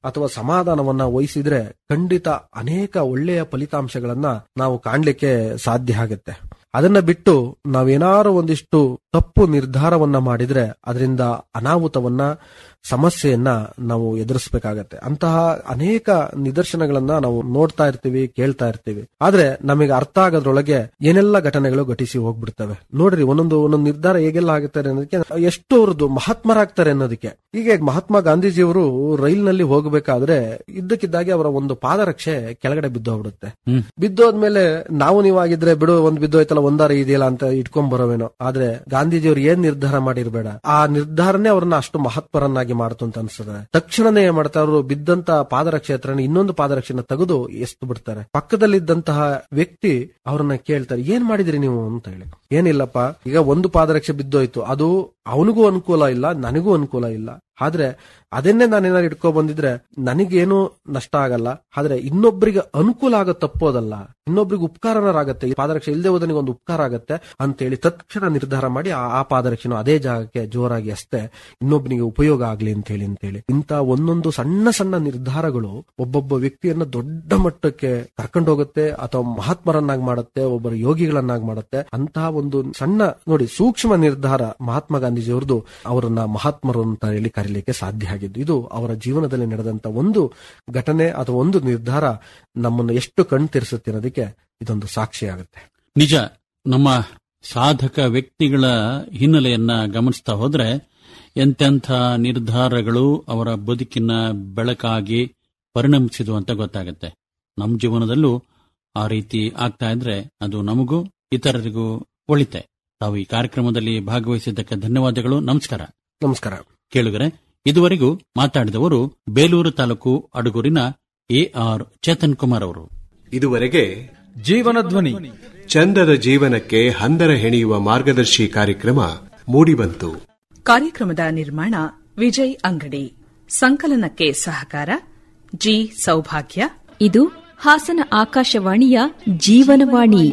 ಅಥವಾ ಸಮಾಧಾನವನ್ನ ವಹಿಸಿದ್ರೆ ಖಂಡಿತ ಅನೇಕ ಒಳ್ಳೆಯ ಫಲಿತಾಂಶಗಳನ್ನ ನಾವು ಕಾಣ್ಲಿಕ್ಕೆ ಸಾಧ್ಯ ಆಗುತ್ತೆ. ಅದನ್ನ ಬಿಟ್ಟು ನಾವೇನಾರು ಒಂದಿಷ್ಟು ತಪ್ಪು ನಿರ್ಧಾರವನ್ನ ಮಾಡಿದ್ರೆ ಅದರಿಂದ ಅನಾಹುತವನ್ನ, ಸಮಸ್ಯೆಯನ್ನ ನಾವು ಎದುರಿಸಬೇಕಾಗತ್ತೆ. ಅಂತಹ ಅನೇಕ ನಿದರ್ಶನಗಳನ್ನ ನಾವು ನೋಡ್ತಾ ಇರ್ತೀವಿ, ಕೇಳ್ತಾ ಇರ್ತೀವಿ. ಆದ್ರೆ ನಮಗೆ ಅರ್ಥ ಆಗೋದ್ರೊಳಗೆ ಏನೆಲ್ಲ ಘಟನೆಗಳು ಘಟಿಸಿ ಹೋಗ್ಬಿಡ್ತವೆ. ನೋಡ್ರಿ, ಒಂದೊಂದು ರೈಲ್ನಲ್ಲಿ ಹೇಗೆಲ್ಲ ಆಗುತ್ತಾರೆ ಅನ್ನೋದಕ್ಕೆ ಎಷ್ಟು ಅವ್ರದ್ದು ಮಹಾತ್ಮರಾಗ್ತಾರೆ ಅನ್ನೋದಕ್ಕೆ. ಈಗ ಮಹಾತ್ಮ ಗಾಂಧೀಜಿಯವರು ರೈಲ್ನಲ್ಲಿ ಹೋಗಬೇಕಾದ್ರೆ ಇದ್ದಕ್ಕಿದ್ದಾಗೆ ಅವರ ಒಂದು ಪಾದರಕ್ಷೆ ಕೆಳಗಡೆ ಬಿದ್ದೋಗ್ಬಿಡುತ್ತೆ. ಬಿದ್ದೋದ್ಮೇಲೆ ನಾವು ನೀವಾಗಿದ್ರೆ ಬಿಡು, ಒಂದ್ ಬಿದ್ದೋಯ್ತಲ್ಲ, ಒಂದಾರ ಇದೆಯಲ್ಲ ಅಂತ ಇಟ್ಕೊಂಡ್ ಬರೋವೇನೋ. ಆದ್ರೆ ಗಾಂಧೀಜಿಯವರು ಏನ್ ನಿರ್ಧಾರ ಮಾಡಿರ್ಬೇಡ, ಆ ನಿರ್ಧಾರನೇ ಅವ್ರನ್ನ ಅಷ್ಟು ಮಹತ್ವರನ್ನಾಗಿ ಮಾಡ್ತು ಅಂತ ಅನ್ಸ್ತದೆ. ತಕ್ಷಣನೇ ಏನ್ ಮಾಡ್ತಾರೆ, ಅವರು ಬಿದ್ದಂತ ಪಾದರಕ್ಷೆ ಹತ್ರ ಇನ್ನೊಂದು ಪಾದರಕ್ಷೆನ ತೆಗೆದು ಎಸ್ತು ಬಿಡ್ತಾರೆ. ಪಕ್ಕದಲ್ಲಿದ್ದಂತಹ ವ್ಯಕ್ತಿ ಅವ್ರನ್ನ ಕೇಳ್ತಾರೆ, ಏನ್ ಮಾಡಿದ್ರಿ ನೀವು ಅಂತ ಹೇಳಿ. ಏನಿಲ್ಲಪ್ಪ, ಈಗ ಒಂದು ಪಾದರಕ್ಷೆ ಬಿದ್ದೋಯ್ತು, ಅದು ಅವನಿಗೂ ಅನುಕೂಲ ಇಲ್ಲ, ನನಗೂ ಅನುಕೂಲ ಇಲ್ಲ. ಆದ್ರೆ ಅದನ್ನೇ ನಾನೇನಾದ್ರು ಇಟ್ಕೊ ಬಂದಿದ್ರೆ ನನಗೇನು ನಷ್ಟ ಆಗಲ್ಲ, ಆದ್ರೆ ಇನ್ನೊಬ್ಬರಿಗೆ ಅನುಕೂಲ ಆಗೋ ತಪ್ಪೋದಲ್ಲ, ಇನ್ನೊಬ್ರಿಗೆ ಉಪಕಾರನಾಗತ್ತೆ. ಈ ಪಾದರಕ್ಷೆ ಇಲ್ಲದೆ ಹೋದನಿಗೆ ಒಂದು ಉಪಕಾರ ಆಗತ್ತೆ ಅಂತೇಳಿ ತಕ್ಷಣ ನಿರ್ಧಾರ ಮಾಡಿ ಆ ಪಾದರಕ್ಷೆನೂ ಅದೇ ಜಾಗಕ್ಕೆ ಜೋರಾಗಿ ಅಷ್ಟೇ ಇನ್ನೊಬ್ಬನಿಗೆ ಉಪಯೋಗ ಆಗ್ಲಿ ಅಂತೇಳಿ ಇಂತ ಒಂದೊಂದು ಸಣ್ಣ ಸಣ್ಣ ನಿರ್ಧಾರಗಳು ಒಬ್ಬೊಬ್ಬ ವ್ಯಕ್ತಿಯನ್ನ ದೊಡ್ಡ ಮಟ್ಟಕ್ಕೆ ಕರ್ಕೊಂಡೋಗುತ್ತೆ ಅಥವಾ ಮಹಾತ್ಮರನ್ನಾಗಿ ಮಾಡುತ್ತೆ, ಒಬ್ಬರ ಯೋಗಿಗಳನ್ನಾಗಿ ಮಾಡುತ್ತೆ. ಅಂತಹ ಒಂದು ಸಣ್ಣ ನೋಡಿ ಸೂಕ್ಷ್ಮ ನಿರ್ಧಾರ ಮಹಾತ್ಮ ಗಾಂಧೀಜಿಯವ್ರದ್ದು ಅವರನ್ನ ಮಹಾತ್ಮರು ಅಂತ ಹೇಳಿ ಕರೀಲಿಕ್ಕೆ ಸಾಧ್ಯ ಆಗಿದ್ದು. ಇದು ಅವರ ಜೀವನದಲ್ಲಿ ನಡೆದಂತ ಒಂದು ಘಟನೆ ಅಥವಾ ಒಂದು ನಿರ್ಧಾರ ನಮ್ಮನ್ನು ಎಷ್ಟು ಕಣ್ ತೆರೆಸುತ್ತೆ ಅನ್ನೋದಕ್ಕೆ ಇದೊಂದು ಸಾಕ್ಷಿಯಾಗುತ್ತೆ. ನಿಜ, ನಮ್ಮ ಸಾಧಕ ವ್ಯಕ್ತಿಗಳ ಹಿನ್ನೆಲೆಯನ್ನ ಗಮನಿಸ್ತಾ ಹೋದ್ರೆ ಎಂತೆಂಥ ನಿರ್ಧಾರಗಳು ಅವರ ಬದುಕಿನ ಬೆಳಕಾಗಿ ಪರಿಣಮಿಸಿದ್ವು ಅಂತ ಗೊತ್ತಾಗುತ್ತೆ. ನಮ್ಮ ಜೀವನದಲ್ಲೂ ಆ ರೀತಿ ಆಗ್ತಾ ಇದ್ರೆ ಅದು ನಮಗೂ ಇತರರಿಗೂ ಒಳಿತೆ. ತಾವು ಈ ಕಾರ್ಯಕ್ರಮದಲ್ಲಿ ಭಾಗವಹಿಸಿದ್ದಕ್ಕೆ ಧನ್ಯವಾದಗಳು. ನಮಸ್ಕಾರ. ನಮಸ್ಕಾರ. ಕೇಳುಗರೆ, ಇದುವರೆಗೂ ಮಾತಾಡಿದವರು ಬೇಲೂರು ತಾಲೂಕು ಅಡಗೂರಿನ AR ಚೇತನ್ ಕುಮಾರ್ ಅವರು. ಇದುವರೆಗೆ ಜೀವನ ಧ್ವನಿ, ಚಂದದ ಜೀವನಕ್ಕೆ ಹಂದರ ಹೆಣೆಯುವ ಮಾರ್ಗದರ್ಶಿ ಕಾರ್ಯಕ್ರಮ ಮೂಡಿಬಂತು. ಕಾರ್ಯಕ್ರಮದ ನಿರ್ಮಾಣ ವಿಜಯ್ ಅಂಗಡಿ, ಸಂಕಲನಕ್ಕೆ ಸಹಕಾರ G. ಸೌಭಾಗ್ಯ. ಇದು ಹಾಸನ ಆಕಾಶವಾಣಿಯ ಜೀವನವಾಣಿ.